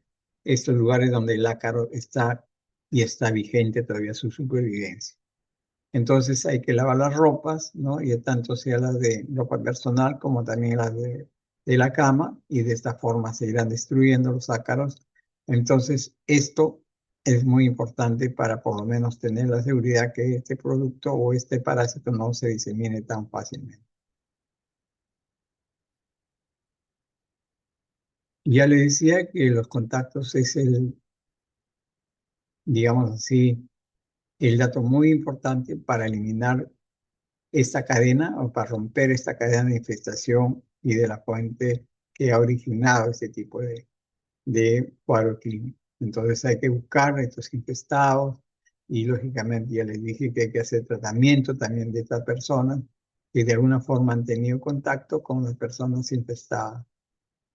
estos lugares donde el ácaro está y está vigente todavía su supervivencia. Entonces hay que lavar las ropas, ¿no? Y tanto sea las de ropa personal como también las de la cama y de esta forma se irán destruyendo los ácaros. Entonces esto es muy importante para por lo menos tener la seguridad que este producto o este parásito no se disemine tan fácilmente. Ya le decía que los contactos es digamos así, el dato muy importante para eliminar esta cadena o para romper esta cadena de infestación y de la fuente que ha originado este tipo de cuadro clínico. Entonces hay que buscar estos infestados y lógicamente ya les dije que hay que hacer tratamiento también de estas personas que de alguna forma han tenido contacto con las personas infestadas.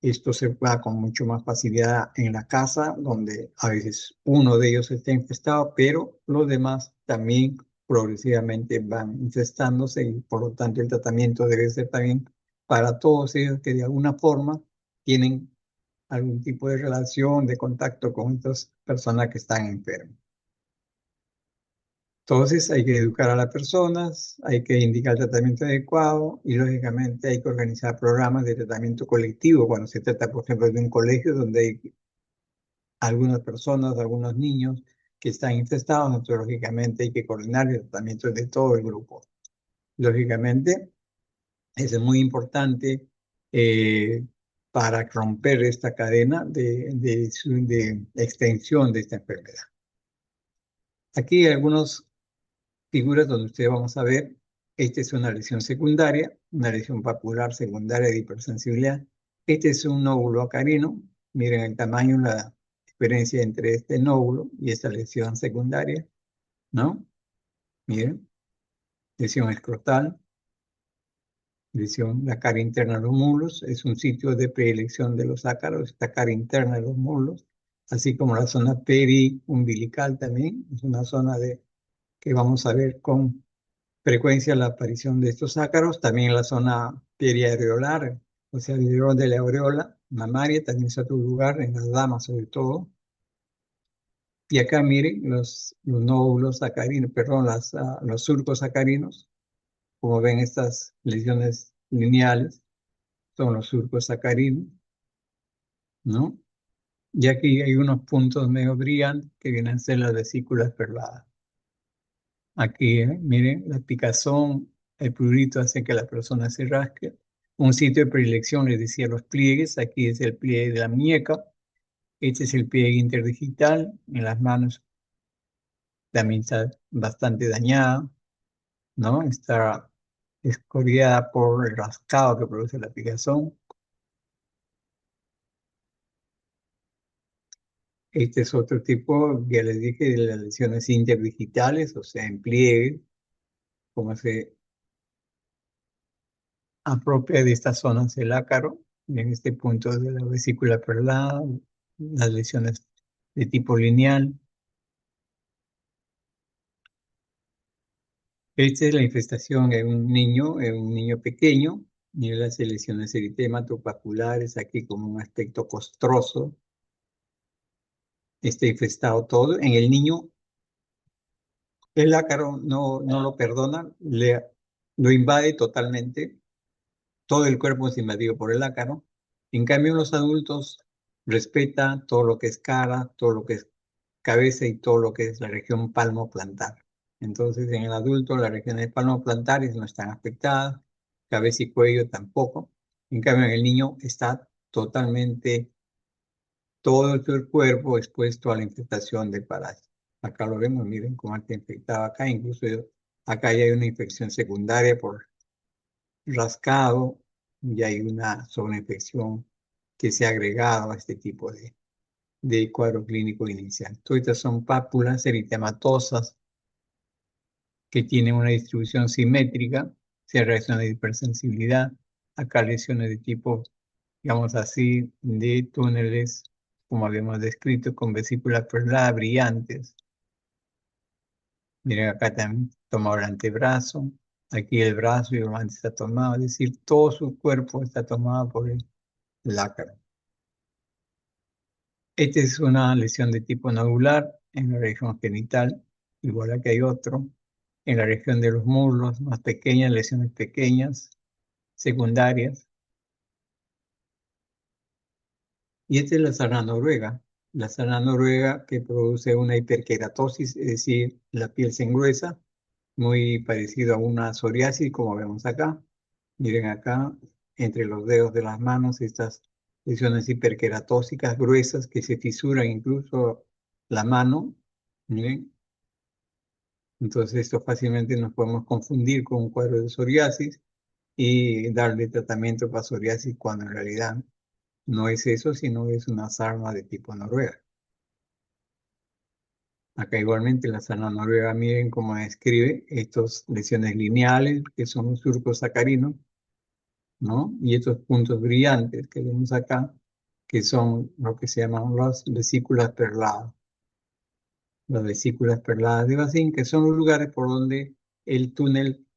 Esto se da con mucho más facilidad en la casa, donde a veces uno de ellos está infestado, pero los demás también progresivamente van infestándose y por lo tanto el tratamiento debe ser también para todos ellos que de alguna forma tienen algún tipo de relación, de contacto con estas personas que están enfermas. Entonces hay que educar a las personas, hay que indicar el tratamiento adecuado y lógicamente hay que organizar programas de tratamiento colectivo cuando se trata, por ejemplo, de un colegio donde hay algunas personas, algunos niños que están infestados, entonces lógicamente hay que coordinar el tratamiento de todo el grupo. Lógicamente, eso es muy importante eh, para romper esta cadena de extensión de esta enfermedad. Aquí hay algunos figuras donde ustedes vamos a ver, esta es una lesión secundaria, una lesión papular secundaria de hipersensibilidad. Este es un nódulo acarino. Miren el tamaño, la diferencia entre este nódulo y esta lesión secundaria, ¿no? Miren, lesión escrotal, lesión, la cara interna de los muslos, es un sitio de predilección de los ácaros, esta cara interna de los muslos, así como la zona periumbilical también, es una zona que vamos a ver con frecuencia la aparición de estos ácaros, también la zona periareolar, o sea, alrededor de la aureola mamaria, también es otro lugar, en las damas sobre todo. Y acá miren los nódulos sacarinos, perdón, los surcos sacarinos. Como ven, estas lesiones lineales son los surcos sacarinos, ¿no? Y aquí hay unos puntos medio brillantes que vienen a ser las vesículas perladas. Aquí, miren, la picazón, el prurito hace que la persona se rasque. Un sitio de predilección, les decía, los pliegues. Aquí es el pliegue de la muñeca. Este es el pliegue interdigital. En las manos también está bastante dañada, ¿no? Está escoriada por el rascado que produce la picazón. Este es otro tipo, ya les dije, de las lesiones interdigitales, o sea, en pliegue, como se apropia de estas zonas del ácaro, en este punto de la vesícula perlada, las lesiones de tipo lineal. Esta es la infestación en un niño pequeño, y las lesiones eritematopapular aquí como un aspecto costroso, está infestado todo. En el niño, el ácaro no lo perdona, lo invade totalmente. Todo el cuerpo es invadido por el ácaro. En cambio, en los adultos respeta todo lo que es cara, todo lo que es cabeza y todo lo que es la región palmo-plantar. Entonces, en el adulto, las regiones palmo-plantares no están afectadas, cabeza y cuello tampoco. En cambio, en el niño está totalmente todo el cuerpo expuesto a la infestación del parásito. Acá lo vemos, miren cómo está infectado acá, incluso acá ya hay una infección secundaria por rascado y hay una sobreinfección que se ha agregado a este tipo de cuadro clínico inicial. Todas estas son pápulas eritematosas que tienen una distribución simétrica, se reacciona de hipersensibilidad, acá lesiones de tipo, digamos así, de túneles, como habíamos descrito, con vesículas perladas brillantes. Miren acá también tomado el antebrazo, aquí el brazo y el guante está tomado, es decir, todo su cuerpo está tomado por el ácaro. Esta es una lesión de tipo nodular en la región genital, igual que hay otro. En la región de los muslos, más pequeñas, lesiones pequeñas, secundarias. Y esta es la sarna noruega. La sarna noruega que produce una hiperkeratosis, es decir, la piel se engruesa, muy parecido a una psoriasis, como vemos acá. Miren acá, entre los dedos de las manos, estas lesiones hiperqueratósicas gruesas que se fisuran incluso la mano. Miren, entonces esto fácilmente nos podemos confundir con un cuadro de psoriasis y darle tratamiento para psoriasis cuando en realidad no es eso, sino es una sarna de tipo noruega. Acá igualmente la sarna noruega, miren cómo describe estas lesiones lineales, que son los surcos sacarinos, ¿no? Y estos puntos brillantes que vemos acá, que son lo que se llaman las vesículas perladas. Las vesículas perladas de Basín, que son los lugares por donde el túnel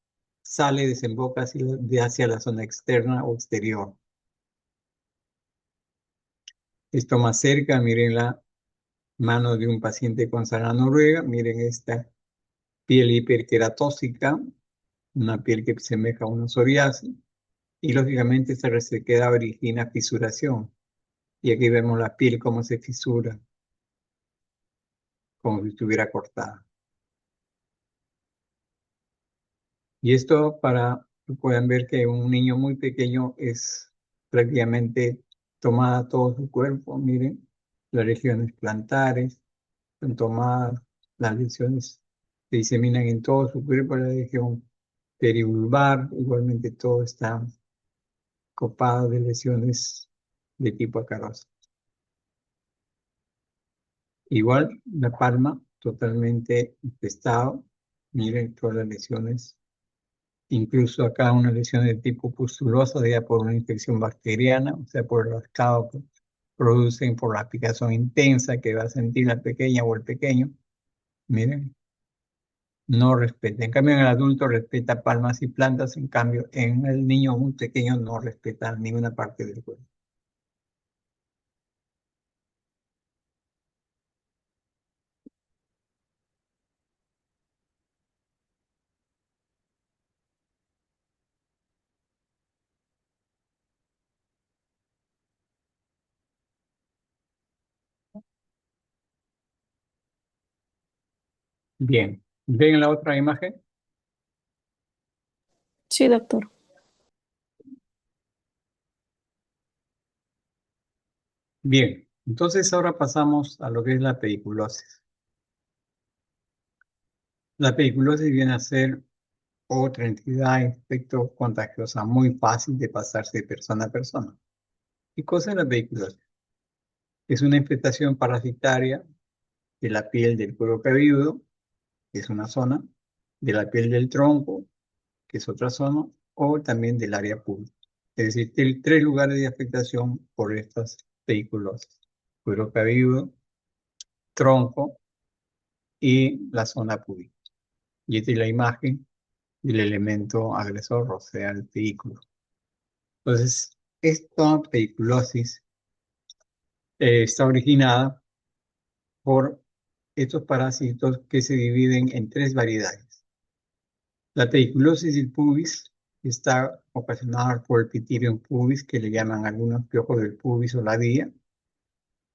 sale, desemboca hacia la zona externa o exterior. Esto más cerca, miren la mano de un paciente con sarna noruega, miren esta piel hiperqueratósica, una piel que semeja a una psoriasis, y lógicamente esta resequedad origina fisuración. Y aquí vemos la piel cómo se fisura, como si estuviera cortada. Y esto para que puedan ver que un niño muy pequeño es prácticamente tomada todo su cuerpo. Miren, las regiones plantares son tomadas, las lesiones se diseminan en todo su cuerpo, la región perivulvar, igualmente todo está copado de lesiones de tipo acaroso. Igual la palma totalmente infestado. Miren todas las lesiones. Incluso acá una lesión de tipo pustulosa, ya por una infección bacteriana, o sea, por el rascado que producen por la aplicación intensa que va a sentir la pequeña o el pequeño. Miren, no respeta. En cambio, en el adulto respeta palmas y plantas, en cambio, en el niño muy pequeño no respeta ninguna parte del cuerpo. Bien. ¿Ven la otra imagen? Sí, doctor. Bien. Entonces ahora pasamos a lo que es la pediculosis. La pediculosis viene a ser otra entidad infecto-contagiosa muy fácil de pasarse de persona a persona. ¿Qué cosa es la pediculosis? Es una infestación parasitaria de la piel del cuero cabelludo, que es una zona, de la piel del tronco, que es otra zona, o también del área pública. Es decir, tres lugares de afectación por estas pediculosis: cuero cabelludo, tronco y la zona pública. Y esta es la imagen del elemento agresor, o sea, el pedículo. Entonces, esta pediculosis está originada por estos parásitos que se dividen en tres variedades. La pediculosis del pubis está ocasionada por el Pitidium pubis, que le llaman algunos piojos del pubis o la día.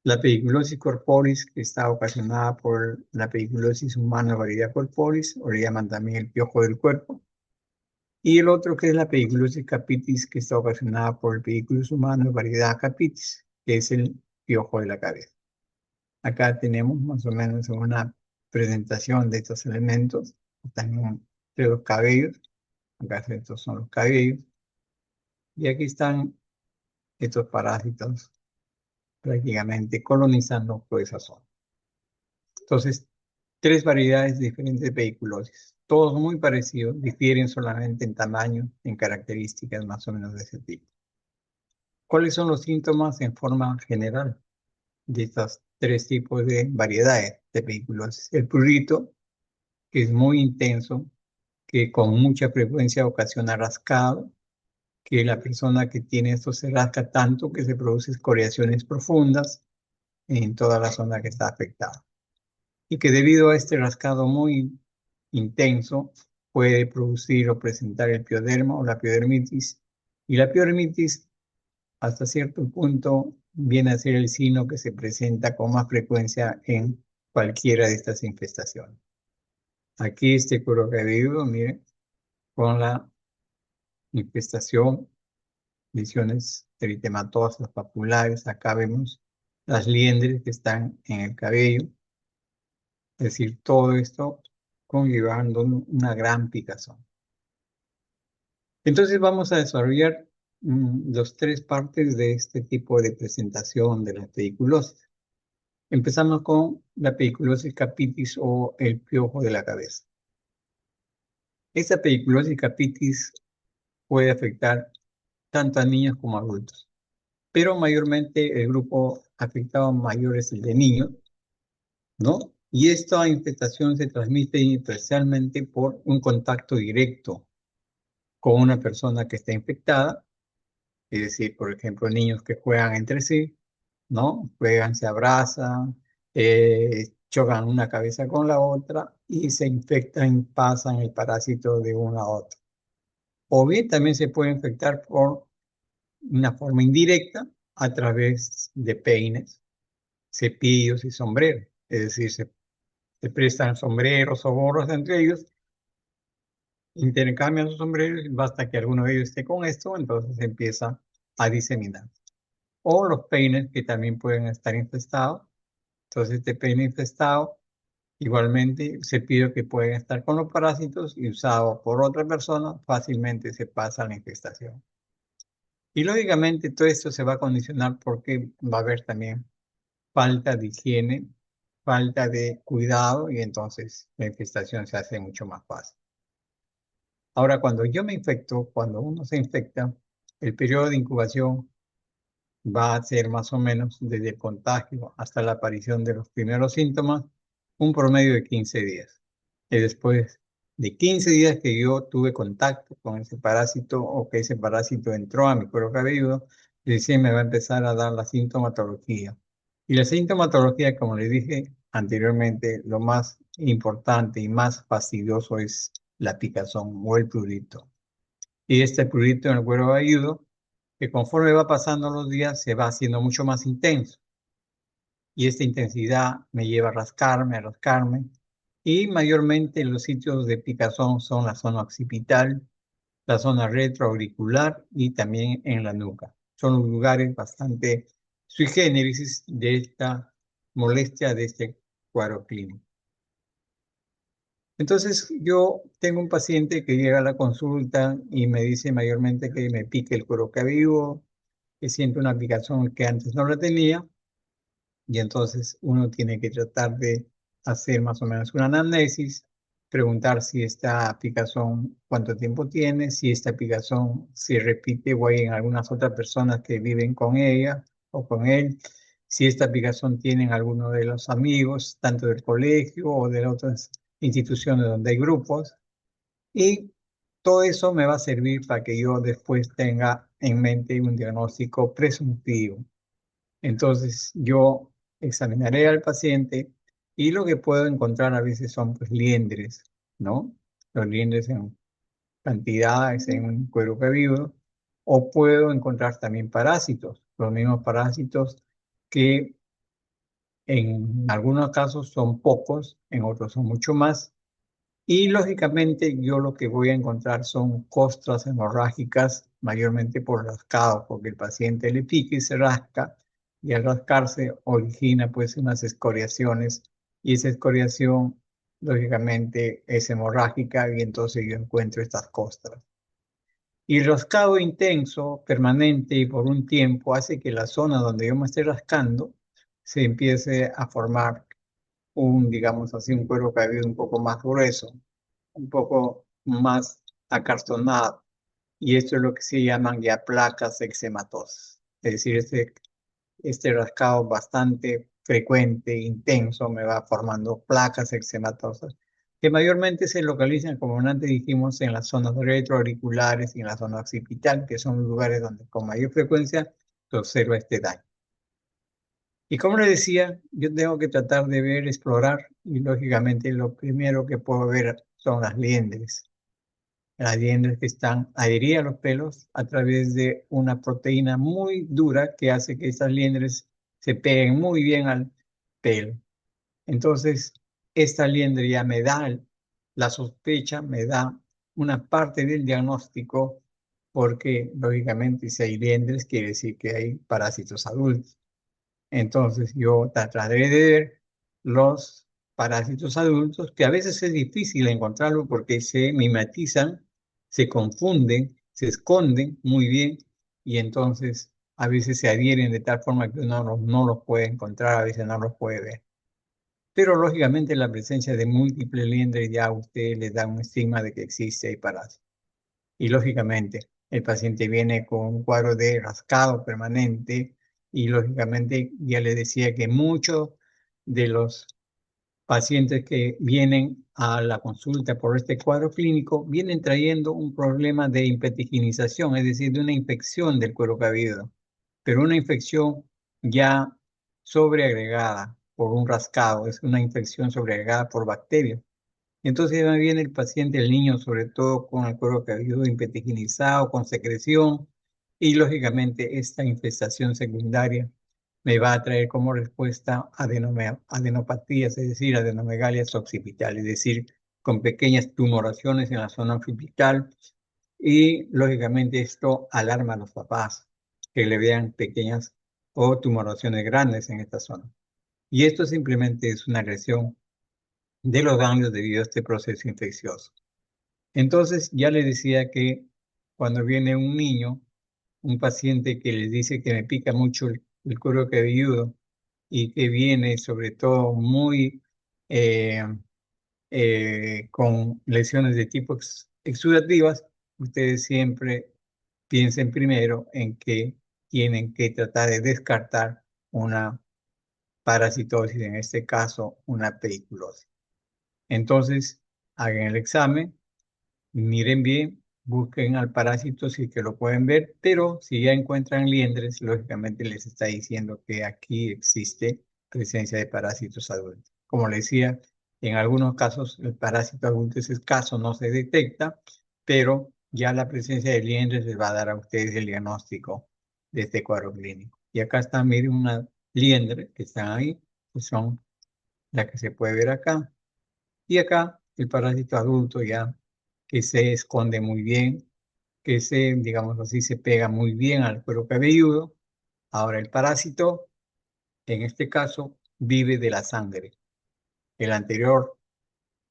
La pediculosis corporis, que está ocasionada por la pediculosis humana variedad corporis, o le llaman también el piojo del cuerpo. Y el otro que es la pediculosis capitis, que está ocasionada por el pediculus humano variedad capitis, que es el piojo de la cabeza. Acá tenemos más o menos una presentación de estos elementos. Están de los cabellos. Acá estos son los cabellos. Y aquí están estos parásitos prácticamente colonizando toda esa zona. Entonces, tres variedades diferentes de pediculosis. Todos muy parecidos, difieren solamente en tamaño, en características más o menos de ese tipo. ¿Cuáles son los síntomas en forma general de estos tres tipos de variedades de pediculosis? El prurito, que es muy intenso, que con mucha frecuencia ocasiona rascado, que la persona que tiene esto se rasca tanto que se producen escoriaciones profundas en toda la zona que está afectada. Y que debido a este rascado muy intenso puede producir o presentar el pioderma o la piodermitis. Y la piodermitis hasta cierto punto viene a ser el signo que se presenta con más frecuencia en cualquiera de estas infestaciones. Aquí este cuero cabelludo, miren, con la infestación, lesiones eritematosas papulares. Acá vemos las liendres que están en el cabello. Es decir, todo esto conllevando una gran picazón. Entonces vamos a desarrollar las tres partes de este tipo de presentación de la pediculosis. Empezamos con la pediculosis capitis o el piojo de la cabeza. Esta pediculosis capitis puede afectar tanto a niños como a adultos, pero mayormente el grupo afectado mayor es el de niños, ¿no? Y esta infestación se transmite especialmente por un contacto directo con una persona que está infectada, es decir, por ejemplo, niños que juegan entre sí, ¿no? Juegan, se abrazan, chocan una cabeza con la otra y se infectan, pasan el parásito de uno a otro. O bien también se puede infectar por una forma indirecta a través de peines, cepillos y sombreros. Es decir, se prestan sombreros o gorros entre ellos, intercambian sus sombreros y basta que alguno de ellos esté con esto, entonces se empieza a diseminar. O los peines que también pueden estar infestados. Entonces este peine infestado igualmente se pide que pueden estar con los parásitos y usado por otra persona, fácilmente se pasa la infestación. Y lógicamente todo esto se va a condicionar porque va a haber también falta de higiene, falta de cuidado y entonces la infestación se hace mucho más fácil. Ahora, cuando yo me infecto, cuando uno se infecta, el periodo de incubación va a ser más o menos desde el contagio hasta la aparición de los primeros síntomas, un promedio de 15 días. Y después de 15 días que yo tuve contacto con ese parásito o que ese parásito entró a mi cuero cabelludo, recién me va a empezar a dar la sintomatología. Y la sintomatología, como les dije anteriormente, lo más importante y más fastidioso es la picazón o el prurito. Y este prurito en el cuero cabelludo, que conforme va pasando los días se va haciendo mucho más intenso. Y esta intensidad me lleva a rascarme, Y mayormente los sitios de picazón son la zona occipital, la zona retroauricular y también en la nuca. Son los lugares bastante sui generis de esta molestia, de este cuadro clínico. Entonces, yo tengo un paciente que llega a la consulta y me dice mayormente que me pique el cuero cabelludo, que siente una picazón que antes no la tenía, y entonces uno tiene que tratar de hacer más o menos una anamnesis, preguntar si esta picazón, cuánto tiempo tiene, si esta picazón se repite o hay en algunas otras personas que viven con ella o con él, si esta picazón tiene en alguno de los amigos, tanto del colegio o de otras instituciones donde hay grupos, y todo eso me va a servir para que yo después tenga en mente un diagnóstico presuntivo. Entonces yo examinaré al paciente y lo que puedo encontrar a veces son pues liendres, ¿no? Los liendres en cantidades en un cuero cabelludo, o puedo encontrar también parásitos, los mismos parásitos que en algunos casos son pocos, en otros son mucho más, y lógicamente yo lo que voy a encontrar son costras hemorrágicas, mayormente por rascado, porque el paciente le pica y se rasca, y al rascarse origina pues unas escoriaciones, y esa escoriación lógicamente es hemorrágica, y entonces yo encuentro estas costras. Y el rascado intenso, permanente y por un tiempo hace que la zona donde yo me esté rascando se empiece a formar un, digamos así, un cuero cabelludo un poco más grueso, un poco más acartonado. Y esto es lo que se llaman ya placas eczematosas. Es decir, este rascado bastante frecuente, intenso, me va formando placas eczematosas, que mayormente se localizan, como antes dijimos, en las zonas retroauriculares y en la zona occipital, que son los lugares donde con mayor frecuencia se observa este daño. Y como les decía, yo tengo que tratar de ver, explorar, y lógicamente lo primero que puedo ver son las liendres que están adheridas a los pelos a través de una proteína muy dura que hace que estas liendres se peguen muy bien al pelo. Entonces, esta liendre ya me da la sospecha, me da una parte del diagnóstico, porque lógicamente si hay liendres quiere decir que hay parásitos adultos. Entonces yo trataré de ver los parásitos adultos, que a veces es difícil encontrarlo porque se mimetizan, se confunden, se esconden muy bien, y entonces a veces se adhieren de tal forma que uno no los puede encontrar, a veces no los puede ver. Pero lógicamente la presencia de múltiples liendres ya a usted le da un estigma de que existe parásitos. Y lógicamente el paciente viene con un cuadro de rascado permanente, y lógicamente ya le decía que muchos de los pacientes que vienen a la consulta por este cuadro clínico vienen trayendo un problema de impetigización, es decir, de una infección del cuero cabelludo, pero una infección ya sobreagregada por un rascado, es una infección sobreagregada por bacterias. Entonces me viene el paciente, el niño, sobre todo con el cuero cabelludo impetiginizado, con secreción, y lógicamente esta infestación secundaria me va a traer como respuesta adenopatías, es decir, adenomegalias occipitales, es decir, con pequeñas tumoraciones en la zona occipital, y lógicamente esto alarma a los papás que le vean pequeñas o tumoraciones grandes en esta zona. Y esto simplemente es una agresión de los ganglios debido a este proceso infeccioso. Entonces, ya le decía que cuando viene un niño, un paciente que les dice que me pica mucho el cuero cabelludo, y que viene sobre todo muy eh, con lesiones de tipo exudativas, ustedes siempre piensen primero en que tienen que tratar de descartar una parasitosis, en este caso una pediculosis. Entonces, hagan el examen, miren bien, busquen al parásito si que lo pueden ver, pero si ya encuentran liendres, lógicamente les está diciendo que aquí existe presencia de parásitos adultos. Como les decía, en algunos casos el parásito adulto es escaso, no se detecta, pero ya la presencia de liendres les va a dar a ustedes el diagnóstico de este cuadro clínico. Y acá está, miren, una liendre que están ahí, que son las que se puede ver acá. Y acá el parásito adulto ya que se esconde muy bien, que se, digamos así, se pega muy bien al cuero cabelludo. Ahora el parásito, en este caso, vive de la sangre. El anterior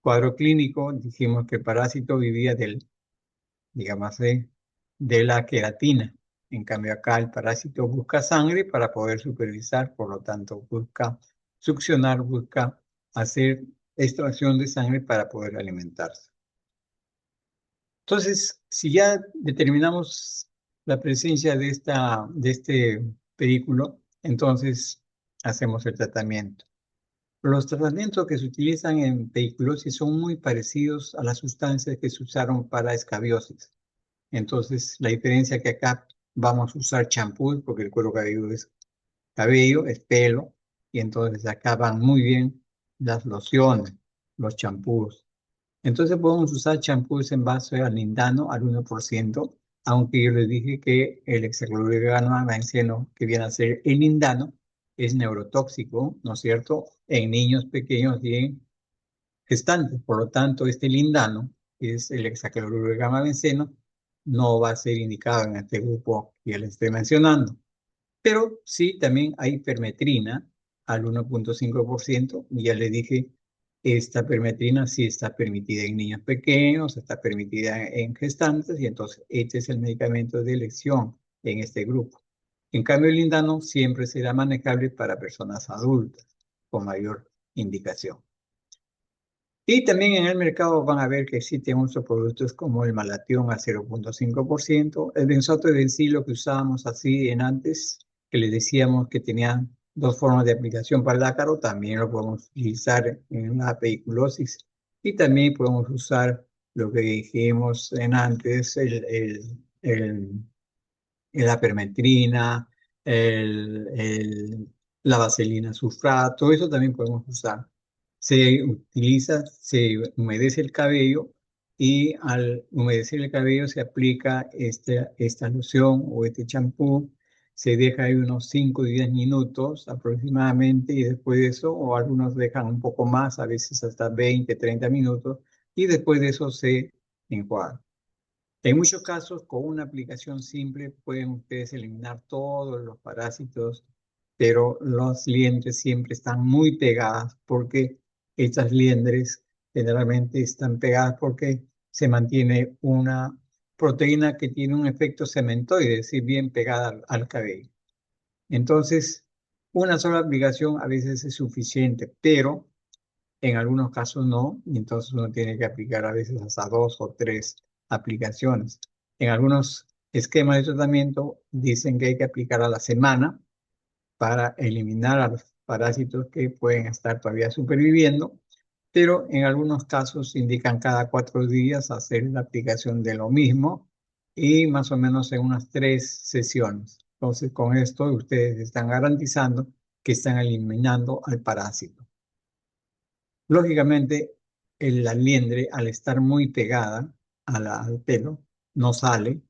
cuadro clínico dijimos que el parásito vivía digamos así, de la queratina. En cambio acá el parásito busca sangre para poder supervisar, por lo tanto busca succionar, busca hacer extracción de sangre para poder alimentarse. Entonces, si ya determinamos la presencia de este vehículo, entonces hacemos el tratamiento. Los tratamientos que se utilizan en veiculosis son muy parecidos a las sustancias que se usaron para escabiosis. Entonces, la diferencia es que acá vamos a usar champú, porque el cuero cabello, es pelo, y entonces acá van muy bien las lociones, los champús. Entonces podemos usar champús en base al lindano al 1%, aunque yo les dije que el hexacloruro de benceno, que viene a ser el lindano, es neurotóxico, ¿no es cierto?, en niños pequeños y en gestantes. Por lo tanto, este lindano, que es el hexacloruro de benceno, no va a ser indicado en este grupo que les estoy mencionando. Pero sí, también hay permetrina al 1.5%. Ya les dije, esta permetrina sí está permitida en niños pequeños, está permitida en gestantes, y entonces este es el medicamento de elección en este grupo. En cambio, el lindano siempre será manejable para personas adultas con mayor indicación. Y también en el mercado van a ver que existen otros productos como el malatión a 0.5%, el benzoato de bencilo que usábamos así en antes, que les decíamos que tenían dos formas de aplicación para el ácaro, también lo podemos utilizar en la pediculosis. Y también podemos usar lo que dijimos en antes, la permetrina, la vaselina sulfato, todo eso también podemos usar. Se utiliza, se humedece el cabello y al humedecer el cabello se aplica esta loción o este champú, se deja ahí unos 5 o 10 minutos aproximadamente y después de eso, o algunos dejan un poco más, a veces hasta 20, 30 minutos, y después de eso se enjuaga. En muchos casos, con una aplicación simple pueden ustedes eliminar todos los parásitos, pero las liendres siempre están muy pegadas porque estas liendres generalmente están pegadas porque se mantiene una proteína que tiene un efecto cementoide, es decir, bien pegada al cabello. Entonces, una sola aplicación a veces es suficiente, pero en algunos casos no, y entonces uno tiene que aplicar a veces hasta 2 o 3 aplicaciones. En algunos esquemas de tratamiento dicen que hay que aplicar a la semana para eliminar a los parásitos que pueden estar todavía superviviendo, pero en algunos casos indican cada 4 días hacer la aplicación de lo mismo y más o menos en unas 3 sesiones. Entonces, con esto ustedes están garantizando que están eliminando al parásito. Lógicamente, la liendre, al estar muy pegada al pelo, no sale.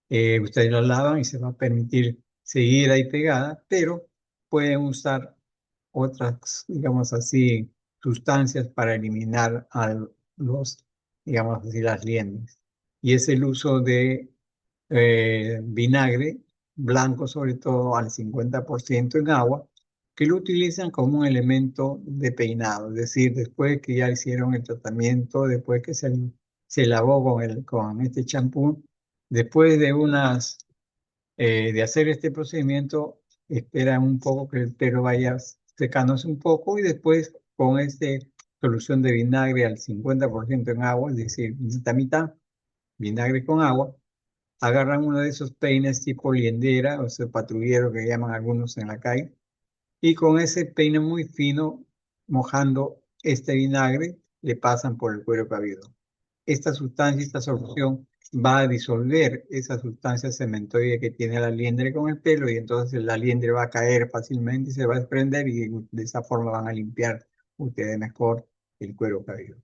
Ustedes la lavan y se va a permitir seguir ahí pegada, pero pueden usar otras, digamos así, sustancias para eliminar digamos así, las liendres. Y es el uso de vinagre blanco, sobre todo al 50% en agua, que lo utilizan como un elemento de peinado, es decir, después que ya hicieron el tratamiento, después que se lavó con este champú, después de hacer este procedimiento, esperan un poco que el pelo vaya secándose un poco y después con esta solución de vinagre al 50% en agua, es decir, mitad mitad, vinagre con agua, agarran uno de esos peines tipo liendera, o sea, patrullero que llaman algunos en la calle, y con ese peine muy fino, mojando este vinagre, le pasan por el cuero cabelludo. Esta sustancia, esta solución, va a disolver esa sustancia cementoide que tiene la liendre con el pelo y entonces la liendre va a caer fácilmente y se va a desprender y de esa forma van a limpiar ustedes mejor el cuero cabelludo.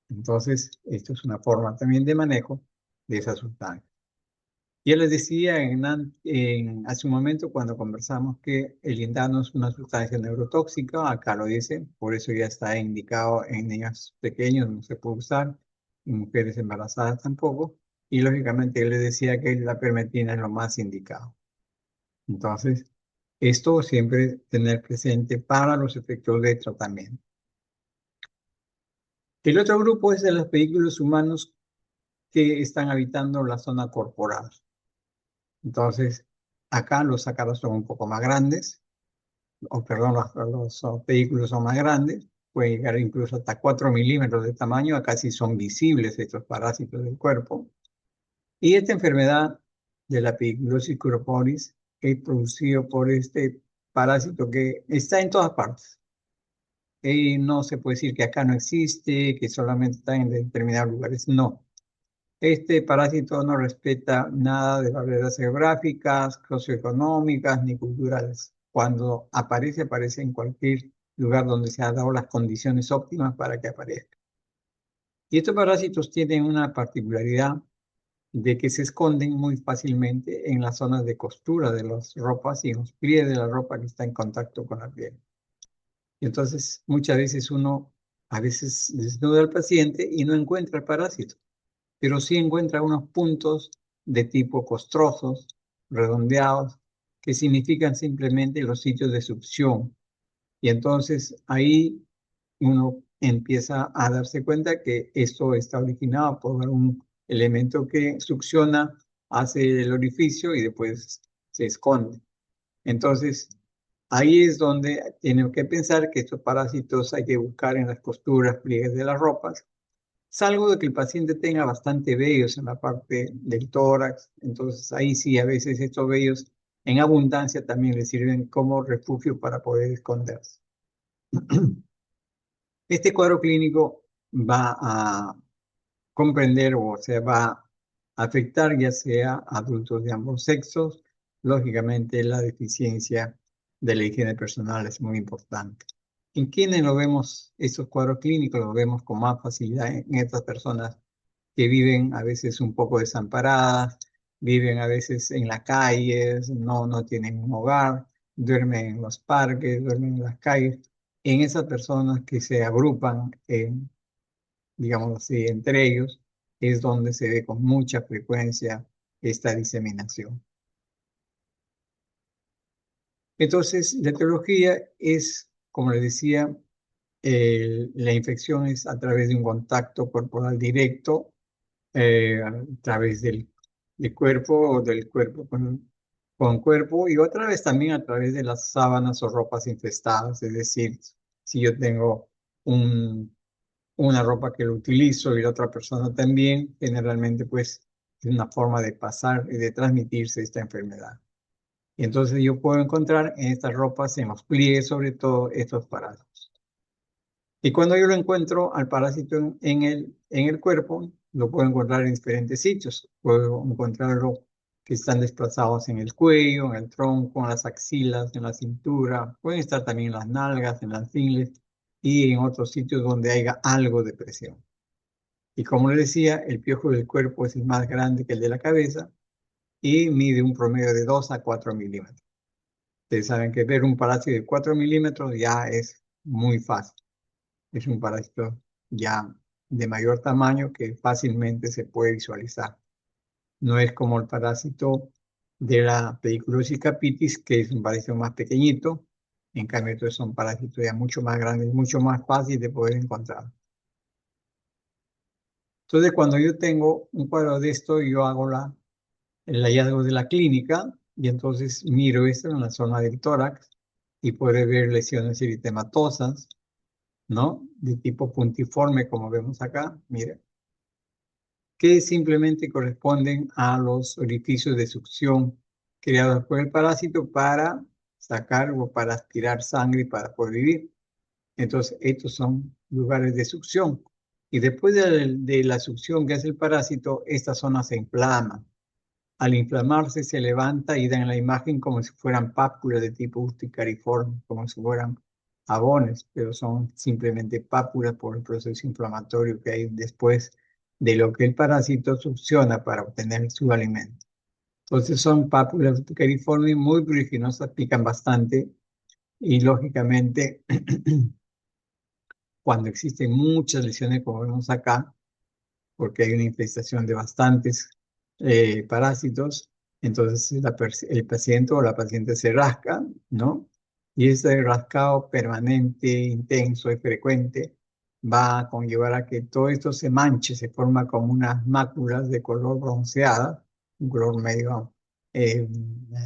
Entonces, esto es una forma también de manejo de esa sustancia. Ya les decía hace un momento cuando conversamos que el lindano es una sustancia neurotóxica, acá lo dice, por eso ya está indicado en niños pequeños, no se puede usar, en mujeres embarazadas tampoco, y lógicamente él les decía que la permetina es lo más indicado. Entonces, esto siempre tener presente para los efectos de tratamiento. El otro grupo es de los vehículos humanos que están habitando la zona corporal. Entonces, acá los ácaros son un poco más grandes, o perdón, los vehículos son más grandes, pueden llegar incluso hasta 4 milímetros de tamaño, acá sí son visibles estos parásitos del cuerpo. Y esta enfermedad de la pediculosis corporis es producido por este parásito que está en todas partes. Y no se puede decir que acá no existe, que solamente está en determinados lugares, no. Este parásito no respeta nada de barreras geográficas, socioeconómicas ni culturales. Cuando aparece, aparece en cualquier lugar donde se han dado las condiciones óptimas para que aparezca. Y estos parásitos tienen una particularidad de que se esconden muy fácilmente en las zonas de costura de las ropas y en los pliegues de la ropa que está en contacto con la piel. Y entonces muchas veces a veces desnuda al paciente y no encuentra el parásito, pero sí encuentra unos puntos de tipo costrosos, redondeados, que significan simplemente los sitios de succión. Y entonces ahí uno empieza a darse cuenta que esto está originado por un elemento que succiona, hace el orificio y después se esconde. Entonces, ahí es donde tenemos que pensar que estos parásitos hay que buscar en las costuras, pliegues de las ropas, salvo de que el paciente tenga bastante vellos en la parte del tórax. Entonces, ahí sí, a veces estos vellos en abundancia también le sirven como refugio para poder esconderse. Este cuadro clínico va a comprender o se va a afectar ya sea adultos de ambos sexos. Lógicamente, la deficiencia de la higiene personal es muy importante. ¿En quiénes lo vemos estos cuadros clínicos? Los vemos con más facilidad en estas personas que viven a veces un poco desamparadas, viven a veces en las calles, no tienen un hogar, duermen en los parques, duermen en las calles. En esas personas que se agrupan, digamos así, entre ellos, es donde se ve con mucha frecuencia esta diseminación. Entonces, la etiología es, como les decía, la infección es a través de un contacto corporal directo, a través del cuerpo o del cuerpo con cuerpo y otra vez también a través de las sábanas o ropas infestadas. Es decir, si yo tengo una ropa que lo utilizo y la otra persona también, generalmente pues es una forma de pasar y de transmitirse esta enfermedad. Y entonces yo puedo encontrar en estas ropas, en los pliegues sobre todo, estos parásitos. Y cuando yo lo encuentro al parásito en el cuerpo, lo puedo encontrar en diferentes sitios. Puedo encontrarlo que están desplazados en el cuello, en el tronco, en las axilas, en la cintura. Pueden estar también en las nalgas, en las ingles y en otros sitios donde haya algo de presión. Y como les decía, el piojo del cuerpo es el más grande que el de la cabeza y mide un promedio de 2 a 4 milímetros. Ustedes saben que ver un parásito de 4 milímetros ya es muy fácil. Es un parásito ya de mayor tamaño que fácilmente se puede visualizar. No es como el parásito de la pediculosis capitis, que es un parásito más pequeñito. En cambio, estos son parásitos ya mucho más grandes, mucho más fácil de poder encontrar. Entonces, cuando yo tengo un cuadro de esto, yo hago el hallazgo de la clínica y entonces miro esto en la zona del tórax y puede ver lesiones eritematosas, ¿no? De tipo puntiforme, como vemos acá, mire, que simplemente corresponden a los orificios de succión creados por el parásito para sacar o para aspirar sangre para poder vivir. Entonces, estos son lugares de succión. Y después de la succión que hace el parásito, esta zona se inflama. Al inflamarse se levanta y dan la imagen como si fueran pápulas de tipo urticariforme, como si fueran jabones, pero son simplemente pápulas por el proceso inflamatorio que hay después de lo que el parásito succiona para obtener su alimento. Entonces son pápulas tuqueriformes muy pruriginosas, pican bastante y lógicamente cuando existen muchas lesiones como vemos acá, porque hay una infestación de bastantes parásitos, entonces el paciente o la paciente se rasca, ¿no? Y ese rascado permanente, intenso y frecuente va a conllevar a que todo esto se manche, se forma como unas máculas de color bronceada, un color medio eh,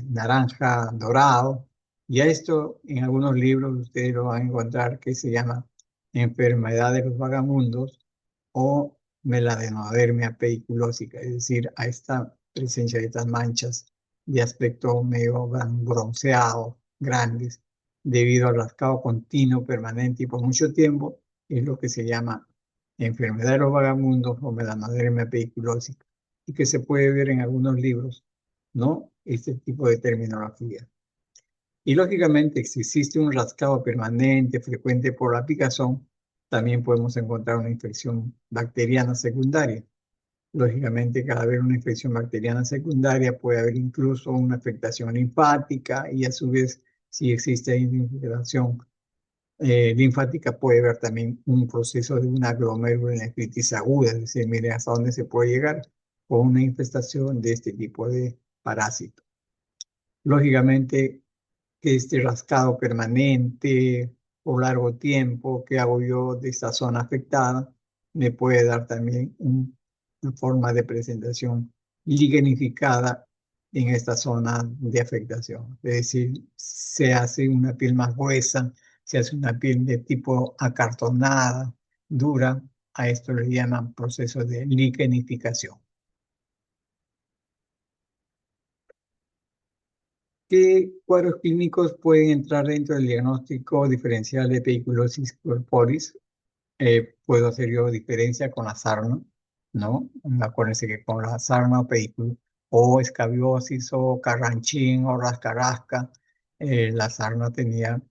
naranja dorado. Y a esto en algunos libros ustedes lo van a encontrar que se llama enfermedad de los vagamundos o meladenodermia pediculósica, es decir, a esta presencia de estas manchas de aspecto medio bronceado, grandes, debido al rascado continuo, permanente y por mucho tiempo, es lo que se llama enfermedad de los vagamundos o melanodermia pediculósica, y que se puede ver en algunos libros, ¿no? Este tipo de terminología. Y lógicamente, si existe un rascado permanente, frecuente por la picazón, también podemos encontrar una infección bacteriana secundaria. Lógicamente, cada vez una infección bacteriana secundaria puede haber incluso una afectación linfática y a su vez, si existe infiltración linfática, puede haber también un proceso de una glomerulonefritis aguda, es decir, miren hasta dónde se puede llegar con una infestación de este tipo de parásito. Lógicamente, que este rascado permanente por largo tiempo que hago yo de esta zona afectada me puede dar también una forma de presentación lignificada en esta zona de afectación. Es decir, se hace una piel más gruesa, se hace una piel de tipo acartonada, dura. A esto le llaman proceso de lignificación. ¿Qué cuadros clínicos pueden entrar dentro del diagnóstico diferencial de pediculosis corporis? Puedo hacer yo diferencia con la sarna, ¿no? Acuérdense que con la sarna o escabiosis o carranchín o rascarasca, la sarna tenía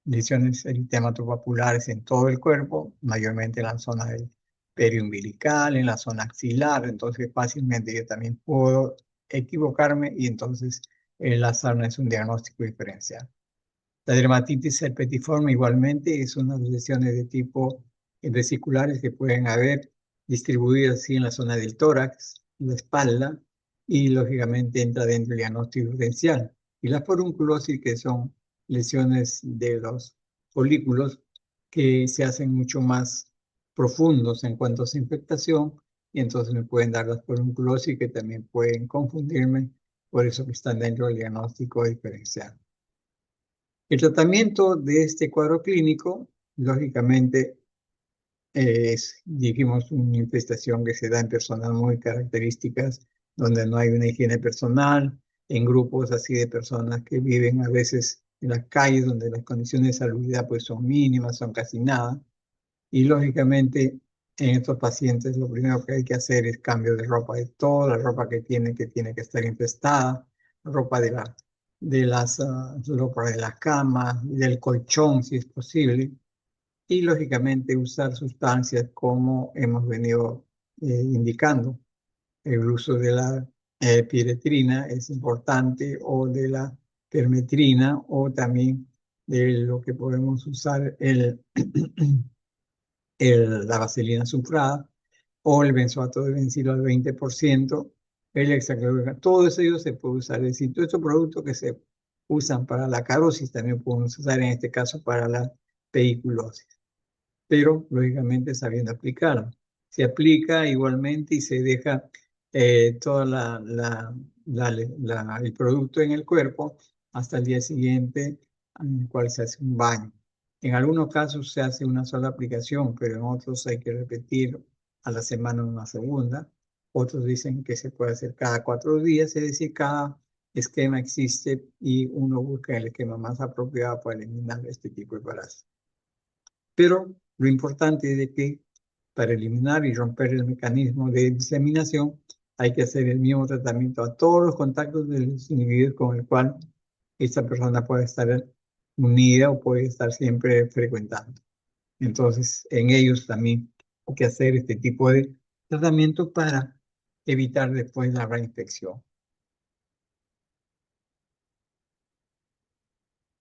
lesiones eritematopapular en todo el cuerpo, mayormente en la zona del periumbilical, en la zona axilar, entonces fácilmente yo también puedo equivocarme y entonces la sarna es un diagnóstico diferencial. La dermatitis herpetiforme igualmente es unas lesiones de tipo vesiculares que pueden haber distribuidas así en la zona del tórax, la espalda y lógicamente entra dentro del diagnóstico diferencial. Y la forunculosis, que son lesiones de los folículos que se hacen mucho más profundos en cuanto a su infectación y entonces me pueden dar las forunculosis que también pueden confundirme, por eso que están dentro del diagnóstico diferencial. El tratamiento de este cuadro clínico, lógicamente, es, dijimos, una infestación que se da en personas muy características, donde no hay una higiene personal, en grupos así de personas que viven a veces en las calles, donde las condiciones de salubridad pues son mínimas, son casi nada. Y lógicamente, en estos pacientes lo primero que hay que hacer es cambio de ropa, de toda la ropa que tiene que estar infestada, ropa de las, ropa de la cama, del colchón si es posible, y lógicamente usar sustancias como hemos venido indicando. El uso de la piretrina es importante o de la permetrina o también de lo que podemos usar la vaselina sulfurada o el benzoato de bencilo al 20%, el hexaclorohidrogenado, todo eso se puede usar. Es decir, todos estos productos que se usan para la carosis también podemos usar en este caso para la pediculosis, pero lógicamente sabiendo aplicarlo. Se aplica igualmente y se deja todo el producto en el cuerpo hasta el día siguiente, en el cual se hace un baño. En algunos casos se hace una sola aplicación, pero en otros hay que repetir a la semana una segunda. Otros dicen que se puede hacer cada 4 días, es decir, cada esquema existe y uno busca el esquema más apropiado para eliminar este tipo de parásitos. Pero lo importante es de que para eliminar y romper el mecanismo de diseminación hay que hacer el mismo tratamiento a todos los contactos de los individuos con el cual esta persona puede estar unida o puede estar siempre frecuentando. Entonces, en ellos también hay que hacer este tipo de tratamiento para evitar después la reinfección.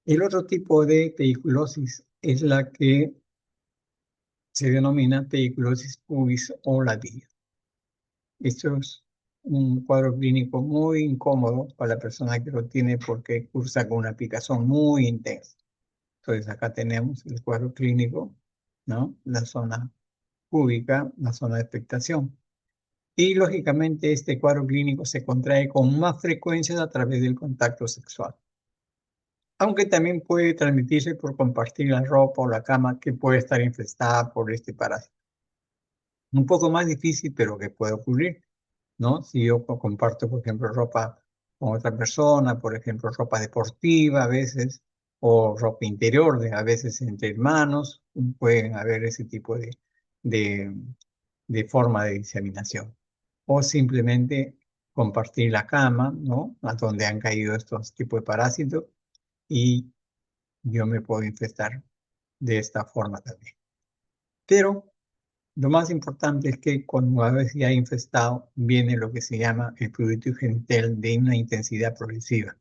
El otro tipo de pediculosis es la que se denomina pediculosis pubis o ladilla. Esto es un cuadro clínico muy incómodo para la persona que lo tiene porque cursa con una picazón muy intensa. Entonces acá tenemos el cuadro clínico, ¿no? La zona púbica, la zona de expectación. Y lógicamente este cuadro clínico se contrae con más frecuencia a través del contacto sexual. Aunque también puede transmitirse por compartir la ropa o la cama que puede estar infestada por este parásito. Un poco más difícil, pero que puede ocurrir, ¿no? Si yo comparto, por ejemplo, ropa con otra persona, por ejemplo, ropa deportiva a veces, o ropa interior, a veces entre hermanos, pueden haber ese tipo de, de forma de diseminación. O simplemente compartir la cama, ¿no? A donde han caído estos tipos de parásitos y yo me puedo infestar de esta forma también. Pero lo más importante es que cuando una vez ya infestado, viene lo que se llama el prurito genital de una intensidad progresiva.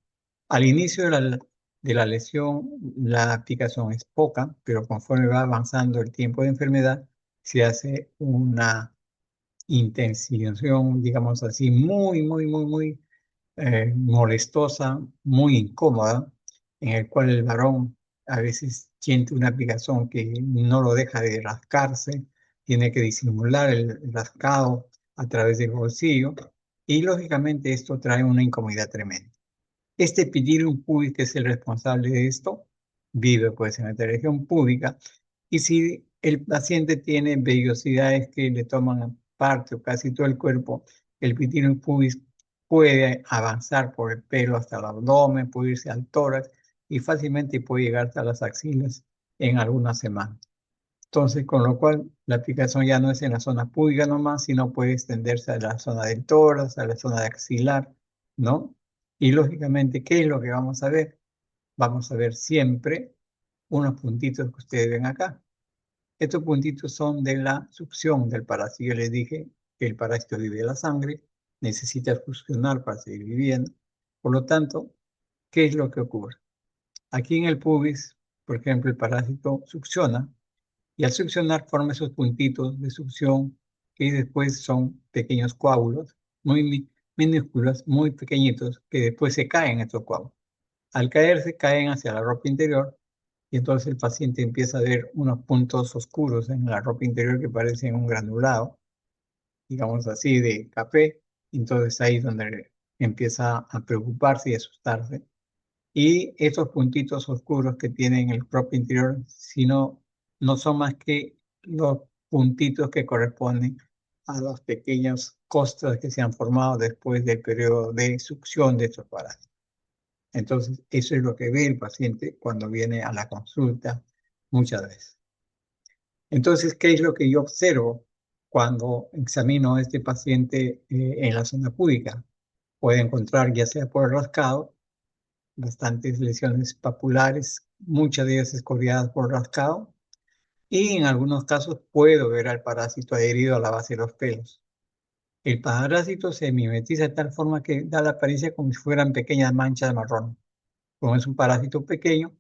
Al inicio de la lesión, la picazón es poca, pero conforme va avanzando el tiempo de enfermedad, se hace una intensificación, digamos así, muy molestosa, muy incómoda, en el cual el varón a veces siente una picazón que no lo deja de rascarse, tiene que disimular el rascado a través del bolsillo y lógicamente esto trae una incomodidad tremenda. Este epidídimo púbico, que es el responsable de esto, vive pues en la región púbica y si el paciente tiene vellosidades que le toman parte o casi todo el cuerpo, el epidídimo pubis puede avanzar por el pelo hasta el abdomen, puede irse al tórax y fácilmente puede llegar hasta las axilas en algunas semanas. Entonces, con lo cual, la aplicación ya no es en la zona pública nomás, sino puede extenderse a la zona del tórax, a la zona de axilar, ¿no? Y lógicamente, ¿qué es lo que vamos a ver? Vamos a ver siempre unos puntitos que ustedes ven acá. Estos puntitos son de la succión del parásito. Yo les dije que el parásito vive en la sangre, necesita succionar para seguir viviendo. Por lo tanto, ¿qué es lo que ocurre? Aquí en el pubis, por ejemplo, el parásito succiona y al succionar forma esos puntitos de succión que después son pequeños coágulos muy minúsculos, muy pequeñitos, que después se caen estos coágulos. Al caerse, caen hacia la ropa interior y entonces el paciente empieza a ver unos puntos oscuros en la ropa interior que parecen un granulado, digamos así, de café. Entonces ahí es donde empieza a preocuparse y asustarse. Y esos puntitos oscuros que tienen el propio interior, sino no son más que los puntitos que corresponden a las pequeñas costras que se han formado después del periodo de succión de estos parásitos. Entonces, eso es lo que ve el paciente cuando viene a la consulta muchas veces. Entonces, ¿qué es lo que yo observo cuando examino a este paciente en la zona pública? Puede encontrar, ya sea por el rascado, bastantes lesiones papulares, muchas de ellas escoriadas por rascado, y en algunos casos puedo ver al parásito adherido a la base de los pelos. El parásito se mimetiza de tal forma que da la apariencia como si fueran pequeñas manchas marrón. Como es un parásito pequeño,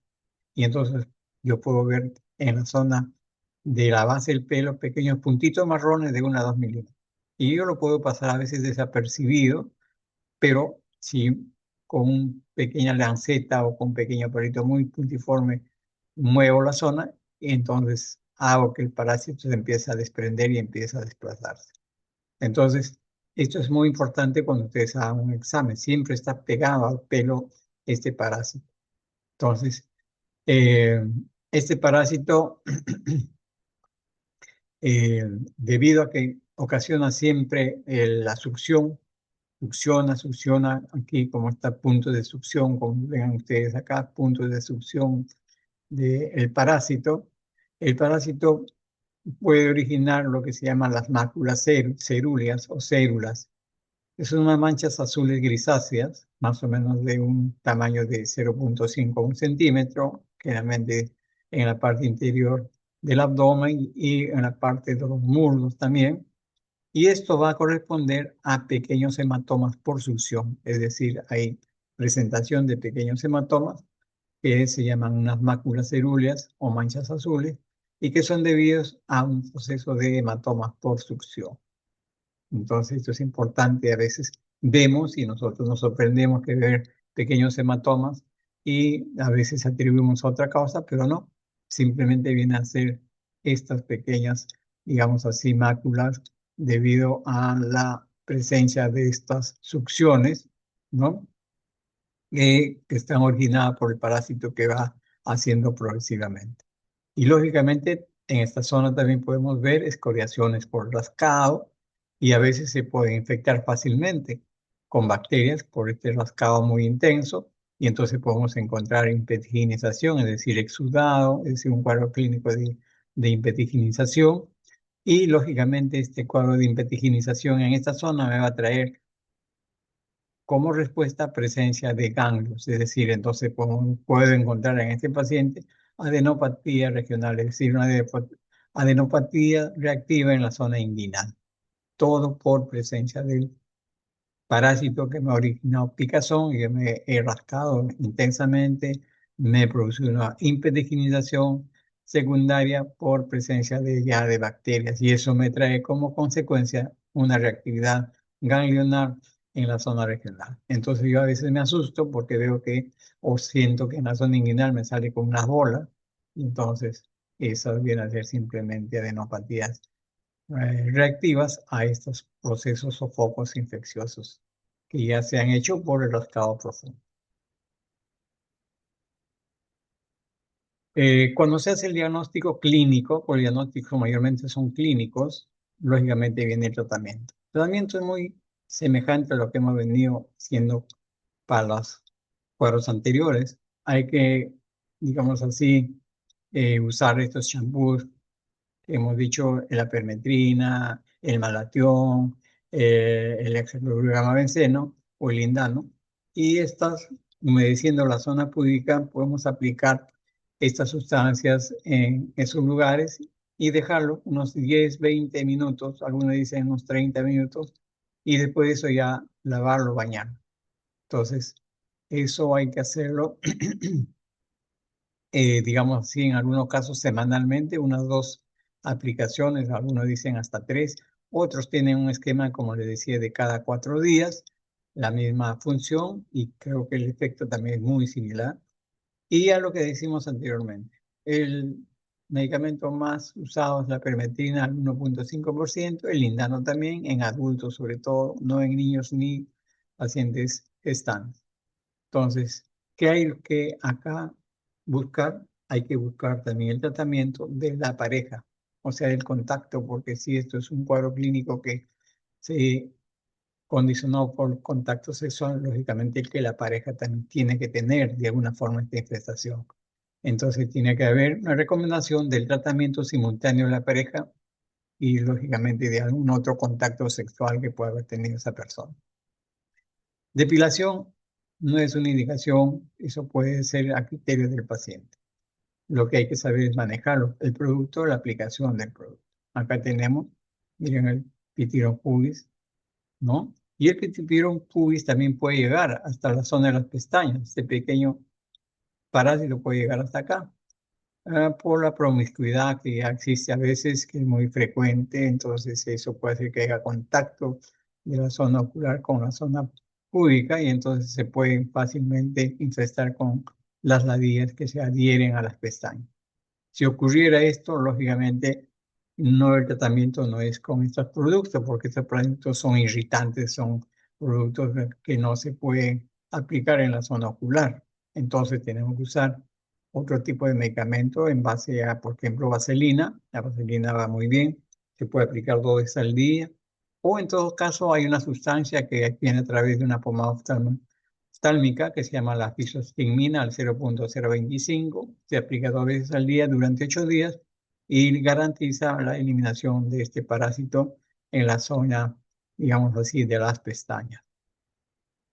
y entonces yo puedo ver en la zona de la base del pelo pequeños puntitos marrones de 1 a 2 milímetros. Y yo lo puedo pasar a veces desapercibido, pero si con una pequeña lanceta o con un pequeño palito muy puntiforme muevo la zona, y entonces hago que el parásito se empiece a desprender y empiece a desplazarse. Entonces, esto es muy importante cuando ustedes hagan un examen. Siempre está pegado al pelo este parásito. Entonces, eh, este parásito, eh, debido a que ocasiona siempre la succión, succiona, aquí como está punto de succión, como ven ustedes acá, punto de succión del parásito. El parásito puede originar lo que se llaman las máculas cerúleas o cérulas. Son unas manchas azules grisáceas, más o menos de un tamaño de 0,5 a 1 centímetro, generalmente en la parte interior del abdomen y en la parte de los muslos también. Y esto va a corresponder a pequeños hematomas por succión, es decir, hay presentación de pequeños hematomas que se llaman unas máculas cerúleas o manchas azules y que son debidos a un proceso de hematomas por succión. Entonces, esto es importante. A veces vemos y nosotros nos sorprendemos que ver pequeños hematomas y a veces atribuimos a otra causa, pero no. Simplemente viene a ser estas pequeñas, digamos así, máculas debido a la presencia de estas succiones, ¿no? Que están originadas por el parásito que va haciendo progresivamente. Y lógicamente en esta zona también podemos ver escoriaciones por rascado y a veces se pueden infectar fácilmente con bacterias por este rascado muy intenso y entonces podemos encontrar impetiginización, es decir, exudado, es decir, un cuadro clínico de impetiginización. Y lógicamente este cuadro de impetiginización en esta zona me va a traer como respuesta presencia de ganglios, es decir, entonces puedo encontrar en este paciente adenopatía regional, es decir, una adenopatía reactiva en la zona inguinal, todo por presencia del parásito que me ha originado picazón y que me he rascado intensamente, me produce una impetigización secundaria por presencia de ya de bacterias y eso me trae como consecuencia una reactividad ganglionar en la zona regional. Entonces yo a veces me asusto porque veo que o siento que en la zona inguinal me sale con unas bolas y entonces eso viene a ser simplemente adenopatías reactivas a estos procesos o focos infecciosos que ya se han hecho por el rascado profundo. Cuando se hace el diagnóstico clínico, porque el diagnóstico mayormente son clínicos, lógicamente viene el tratamiento. El tratamiento es muy semejante a lo que hemos venido haciendo para los cuadros anteriores. Hay que, digamos así, usar estos champús hemos dicho la permetrina, el malatión, el hexaclorobenceno o el lindano. Y estas, humedeciendo la zona púdica, podemos aplicar estas sustancias en esos lugares y dejarlo unos 10, 20 minutos, algunos dicen unos 30 minutos, y después de eso ya lavarlo, bañarlo. Entonces, eso hay que hacerlo digamos así, en algunos casos semanalmente, unas 2 aplicaciones, algunos dicen hasta 3, otros tienen un esquema, como les decía, de cada 4 días, la misma función y creo que el efecto también es muy similar. Y a lo que decimos anteriormente, el medicamento más usado es la permetrina al 1,5%, el lindano también, en adultos sobre todo, no en niños ni pacientes gestantes. Entonces, ¿qué hay que acá buscar? Hay que buscar también el tratamiento de la pareja, o sea, el contacto, porque si esto es un cuadro clínico que se condicionó por contacto sexual, lógicamente que la pareja también tiene que tener de alguna forma esta infestación. Entonces, tiene que haber una recomendación del tratamiento simultáneo de la pareja y, lógicamente, de algún otro contacto sexual que pueda haber tenido esa persona. Depilación no es una indicación, eso puede ser a criterio del paciente. Lo que hay que saber es manejarlo, el producto, la aplicación del producto. Acá tenemos, miren, el Pityrion pubis, ¿no? Y el Pityrion pubis también puede llegar hasta la zona de las pestañas. Este pequeño parásito puede llegar hasta acá. Por la promiscuidad que ya existe a veces, que es muy frecuente, entonces eso puede hacer que haya contacto de la zona ocular con la zona púbica y entonces se pueden fácilmente infestar con las ladillas que se adhieren a las pestañas. Si ocurriera esto, lógicamente, no el tratamiento no es con estos productos, porque estos productos son irritantes, son productos que no se pueden aplicar en la zona ocular. Entonces tenemos que usar otro tipo de medicamento en base a, por ejemplo, vaselina. La vaselina va muy bien, se puede aplicar 2 veces al día. O en todo caso hay una sustancia que viene a través de una pomada oftálmica que se llama la fisostigmina al 0,025. Se aplica 2 veces al día durante 8 días y garantiza la eliminación de este parásito en la zona, digamos así, de las pestañas.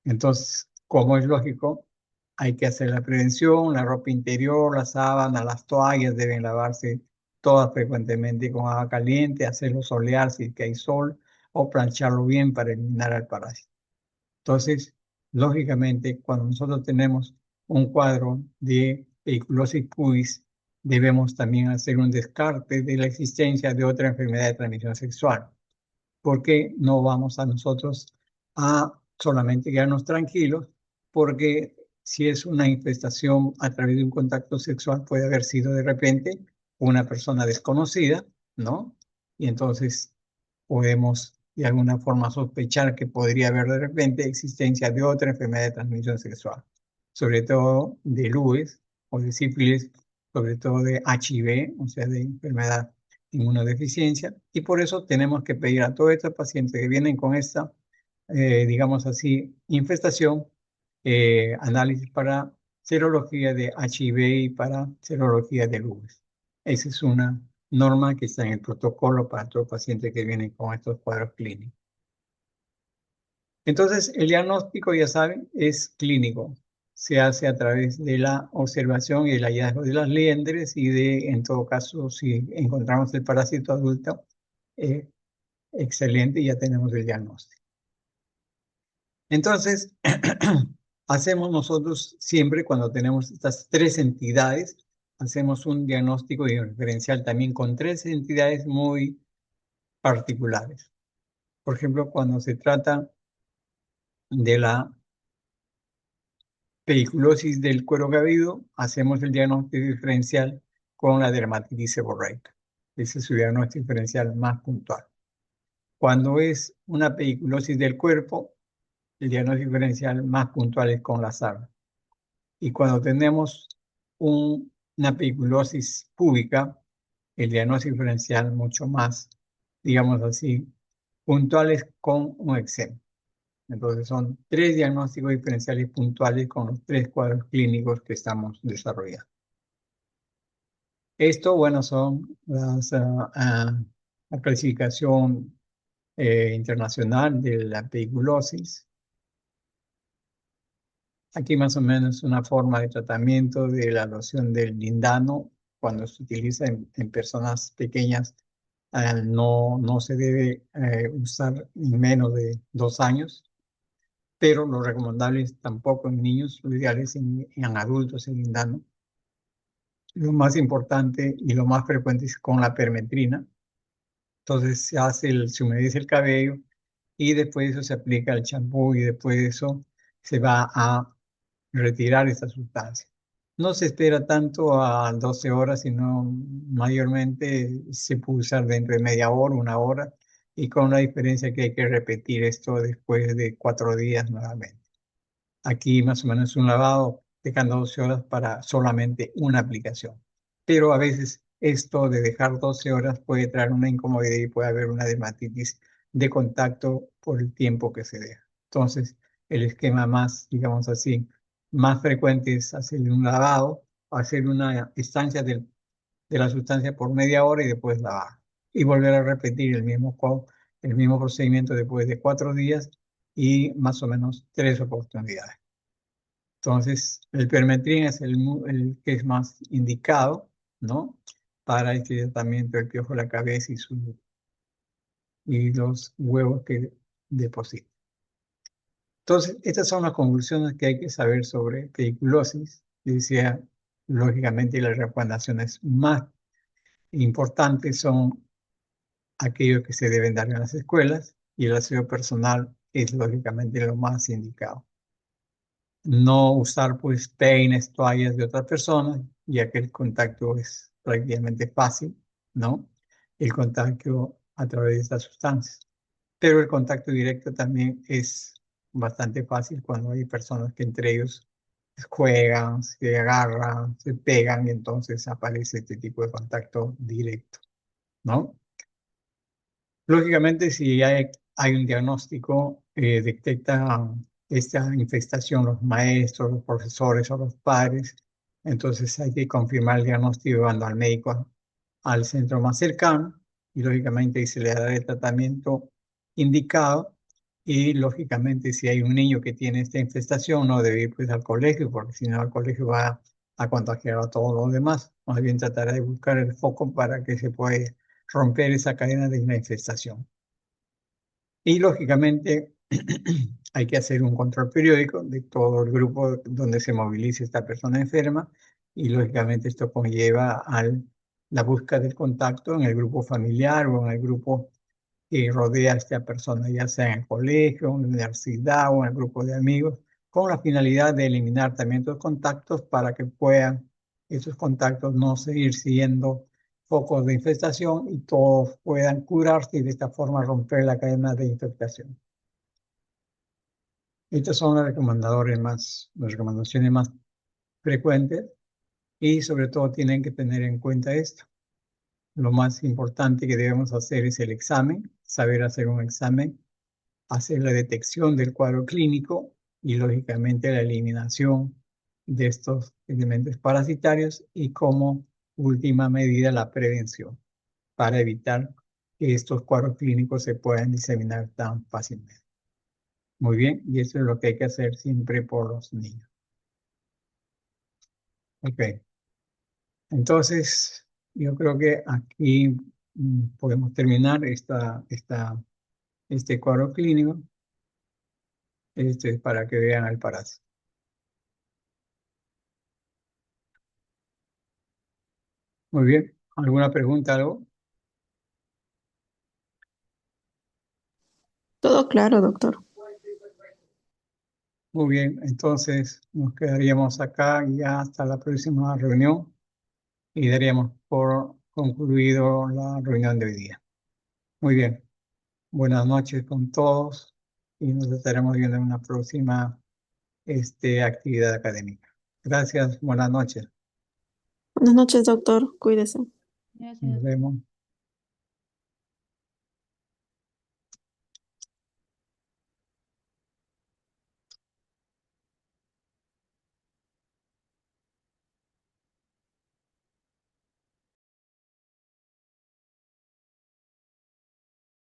Entonces, como es lógico, hay que hacer la prevención, la ropa interior, las sábanas, las toallas deben lavarse todas frecuentemente con agua caliente, hacerlo solear si es que hay sol o plancharlo bien para eliminar al parásito. Entonces, lógicamente, cuando nosotros tenemos un cuadro de pediculosis pubis, debemos también hacer un descarte de la existencia de otra enfermedad de transmisión sexual, porque no vamos a nosotros a solamente quedarnos tranquilos, porque si es una infestación a través de un contacto sexual, puede haber sido de repente una persona desconocida, ¿no? Y entonces podemos de alguna forma sospechar que podría haber de repente existencia de otra enfermedad de transmisión sexual, sobre todo de LUES o de sífilis, sobre todo de HIV, o sea, de enfermedad inmunodeficiencia, y por eso tenemos que pedir a todos estos pacientes que vienen con esta, digamos así, infestación, análisis para serología de HIV y para serología de LUES. Esa es una norma que está en el protocolo para todo paciente que viene con estos cuadros clínicos. Entonces, el diagnóstico, ya saben, es clínico. Se hace a través de la observación y el hallazgo de las liendres y de, en todo caso, si encontramos el parásito adulto, eh, excelente, ya tenemos el diagnóstico. Entonces, hacemos nosotros siempre cuando tenemos estas tres entidades, hacemos un diagnóstico diferencial también con tres entidades muy particulares. Por ejemplo, cuando se trata de la pediculosis del cuero cabelludo, hacemos el diagnóstico diferencial con la dermatitis seborreica. Ese es su diagnóstico diferencial más puntual. Cuando es una pediculosis del cuerpo, el diagnóstico diferencial más puntual es con la sarna. Y cuando tenemos una pediculosis púbica, el diagnóstico diferencial mucho más, digamos así, puntual es con un eczema. Entonces son tres diagnósticos diferenciales puntuales con los tres cuadros clínicos que estamos desarrollando. Esto, bueno, son la clasificación internacional de la pediculosis. Aquí más o menos una forma de tratamiento de la loción del lindano cuando se utiliza en personas pequeñas. No se debe usar en menos de 2 años, pero lo recomendable es tampoco en niños, lo ideal es en adultos el lindano. Lo más importante y lo más frecuente es con la permetrina. Entonces se humedece el cabello y después de eso se aplica el champú y después de eso se va a retirar esta sustancia. No se espera tanto a 12 horas, sino mayormente se puede usar dentro de media hora, 1 hora, y con la diferencia que hay que repetir esto después de 4 días nuevamente. Aquí más o menos un lavado de cada 12 horas para solamente una aplicación. Pero a veces esto de dejar 12 horas puede traer una incomodidad y puede haber una dermatitis de contacto por el tiempo que se deja. Entonces, el esquema más, digamos así, más frecuente es hacer un lavado, hacer una estancia de la sustancia por media hora y después lavar. Y volver a repetir el mismo procedimiento después de 4 días y más o menos 3 oportunidades. Entonces, el permetrin es el que es más indicado, ¿no? Para este tratamiento del piojo de la cabeza y los huevos que deposita. Entonces, estas son las conclusiones que hay que saber sobre pediculosis. Decía, lógicamente, las recomendaciones más importantes son aquellos que se deben dar en las escuelas y el aseo personal es lógicamente lo más indicado. No usar pues peines, toallas de otras personas, ya que el contacto es prácticamente fácil, ¿no? El contacto a través de estas sustancias. Pero el contacto directo también es bastante fácil cuando hay personas que entre ellos juegan, se agarran, se pegan y entonces aparece este tipo de contacto directo, ¿no? Lógicamente, si hay un diagnóstico, detecta esta infestación los maestros, los profesores o los padres, entonces hay que confirmar el diagnóstico llevando al médico al centro más cercano y lógicamente se le dará el tratamiento indicado y lógicamente si hay un niño que tiene esta infestación no debe ir pues al colegio porque si no al colegio va a contagiar a todos los demás. Más bien tratará de buscar el foco para que se pueda romper esa cadena de una infestación. Y lógicamente hay que hacer un control periódico de todo el grupo donde se movilice esta persona enferma y lógicamente esto conlleva a la búsqueda del contacto en el grupo familiar o en el grupo que rodea a esta persona, ya sea en el colegio, en la universidad o en el grupo de amigos, con la finalidad de eliminar también estos contactos para que puedan esos contactos no seguir siendo focos de infestación y todos puedan curarse y de esta forma romper la cadena de infectación. Estas son las recomendaciones más frecuentes y sobre todo tienen que tener en cuenta esto. Lo más importante que debemos hacer es el examen, saber hacer un examen, hacer la detección del cuadro clínico y lógicamente la eliminación de estos elementos parasitarios y como última medida la prevención para evitar que estos cuadros clínicos se puedan diseminar tan fácilmente. Muy bien, y eso es lo que hay que hacer siempre por los niños. Ok, entonces yo creo que aquí podemos terminar este cuadro clínico para que vean el parásito. Muy bien, ¿alguna pregunta, algo? Todo claro, doctor. Muy bien, entonces nos quedaríamos acá ya hasta la próxima reunión y daríamos por concluido la reunión de hoy día. Muy bien, buenas noches con todos y nos estaremos viendo en una próxima actividad académica. Gracias, buenas noches. Buenas noches, doctor. Cuídese. Nos Gracias. vemos.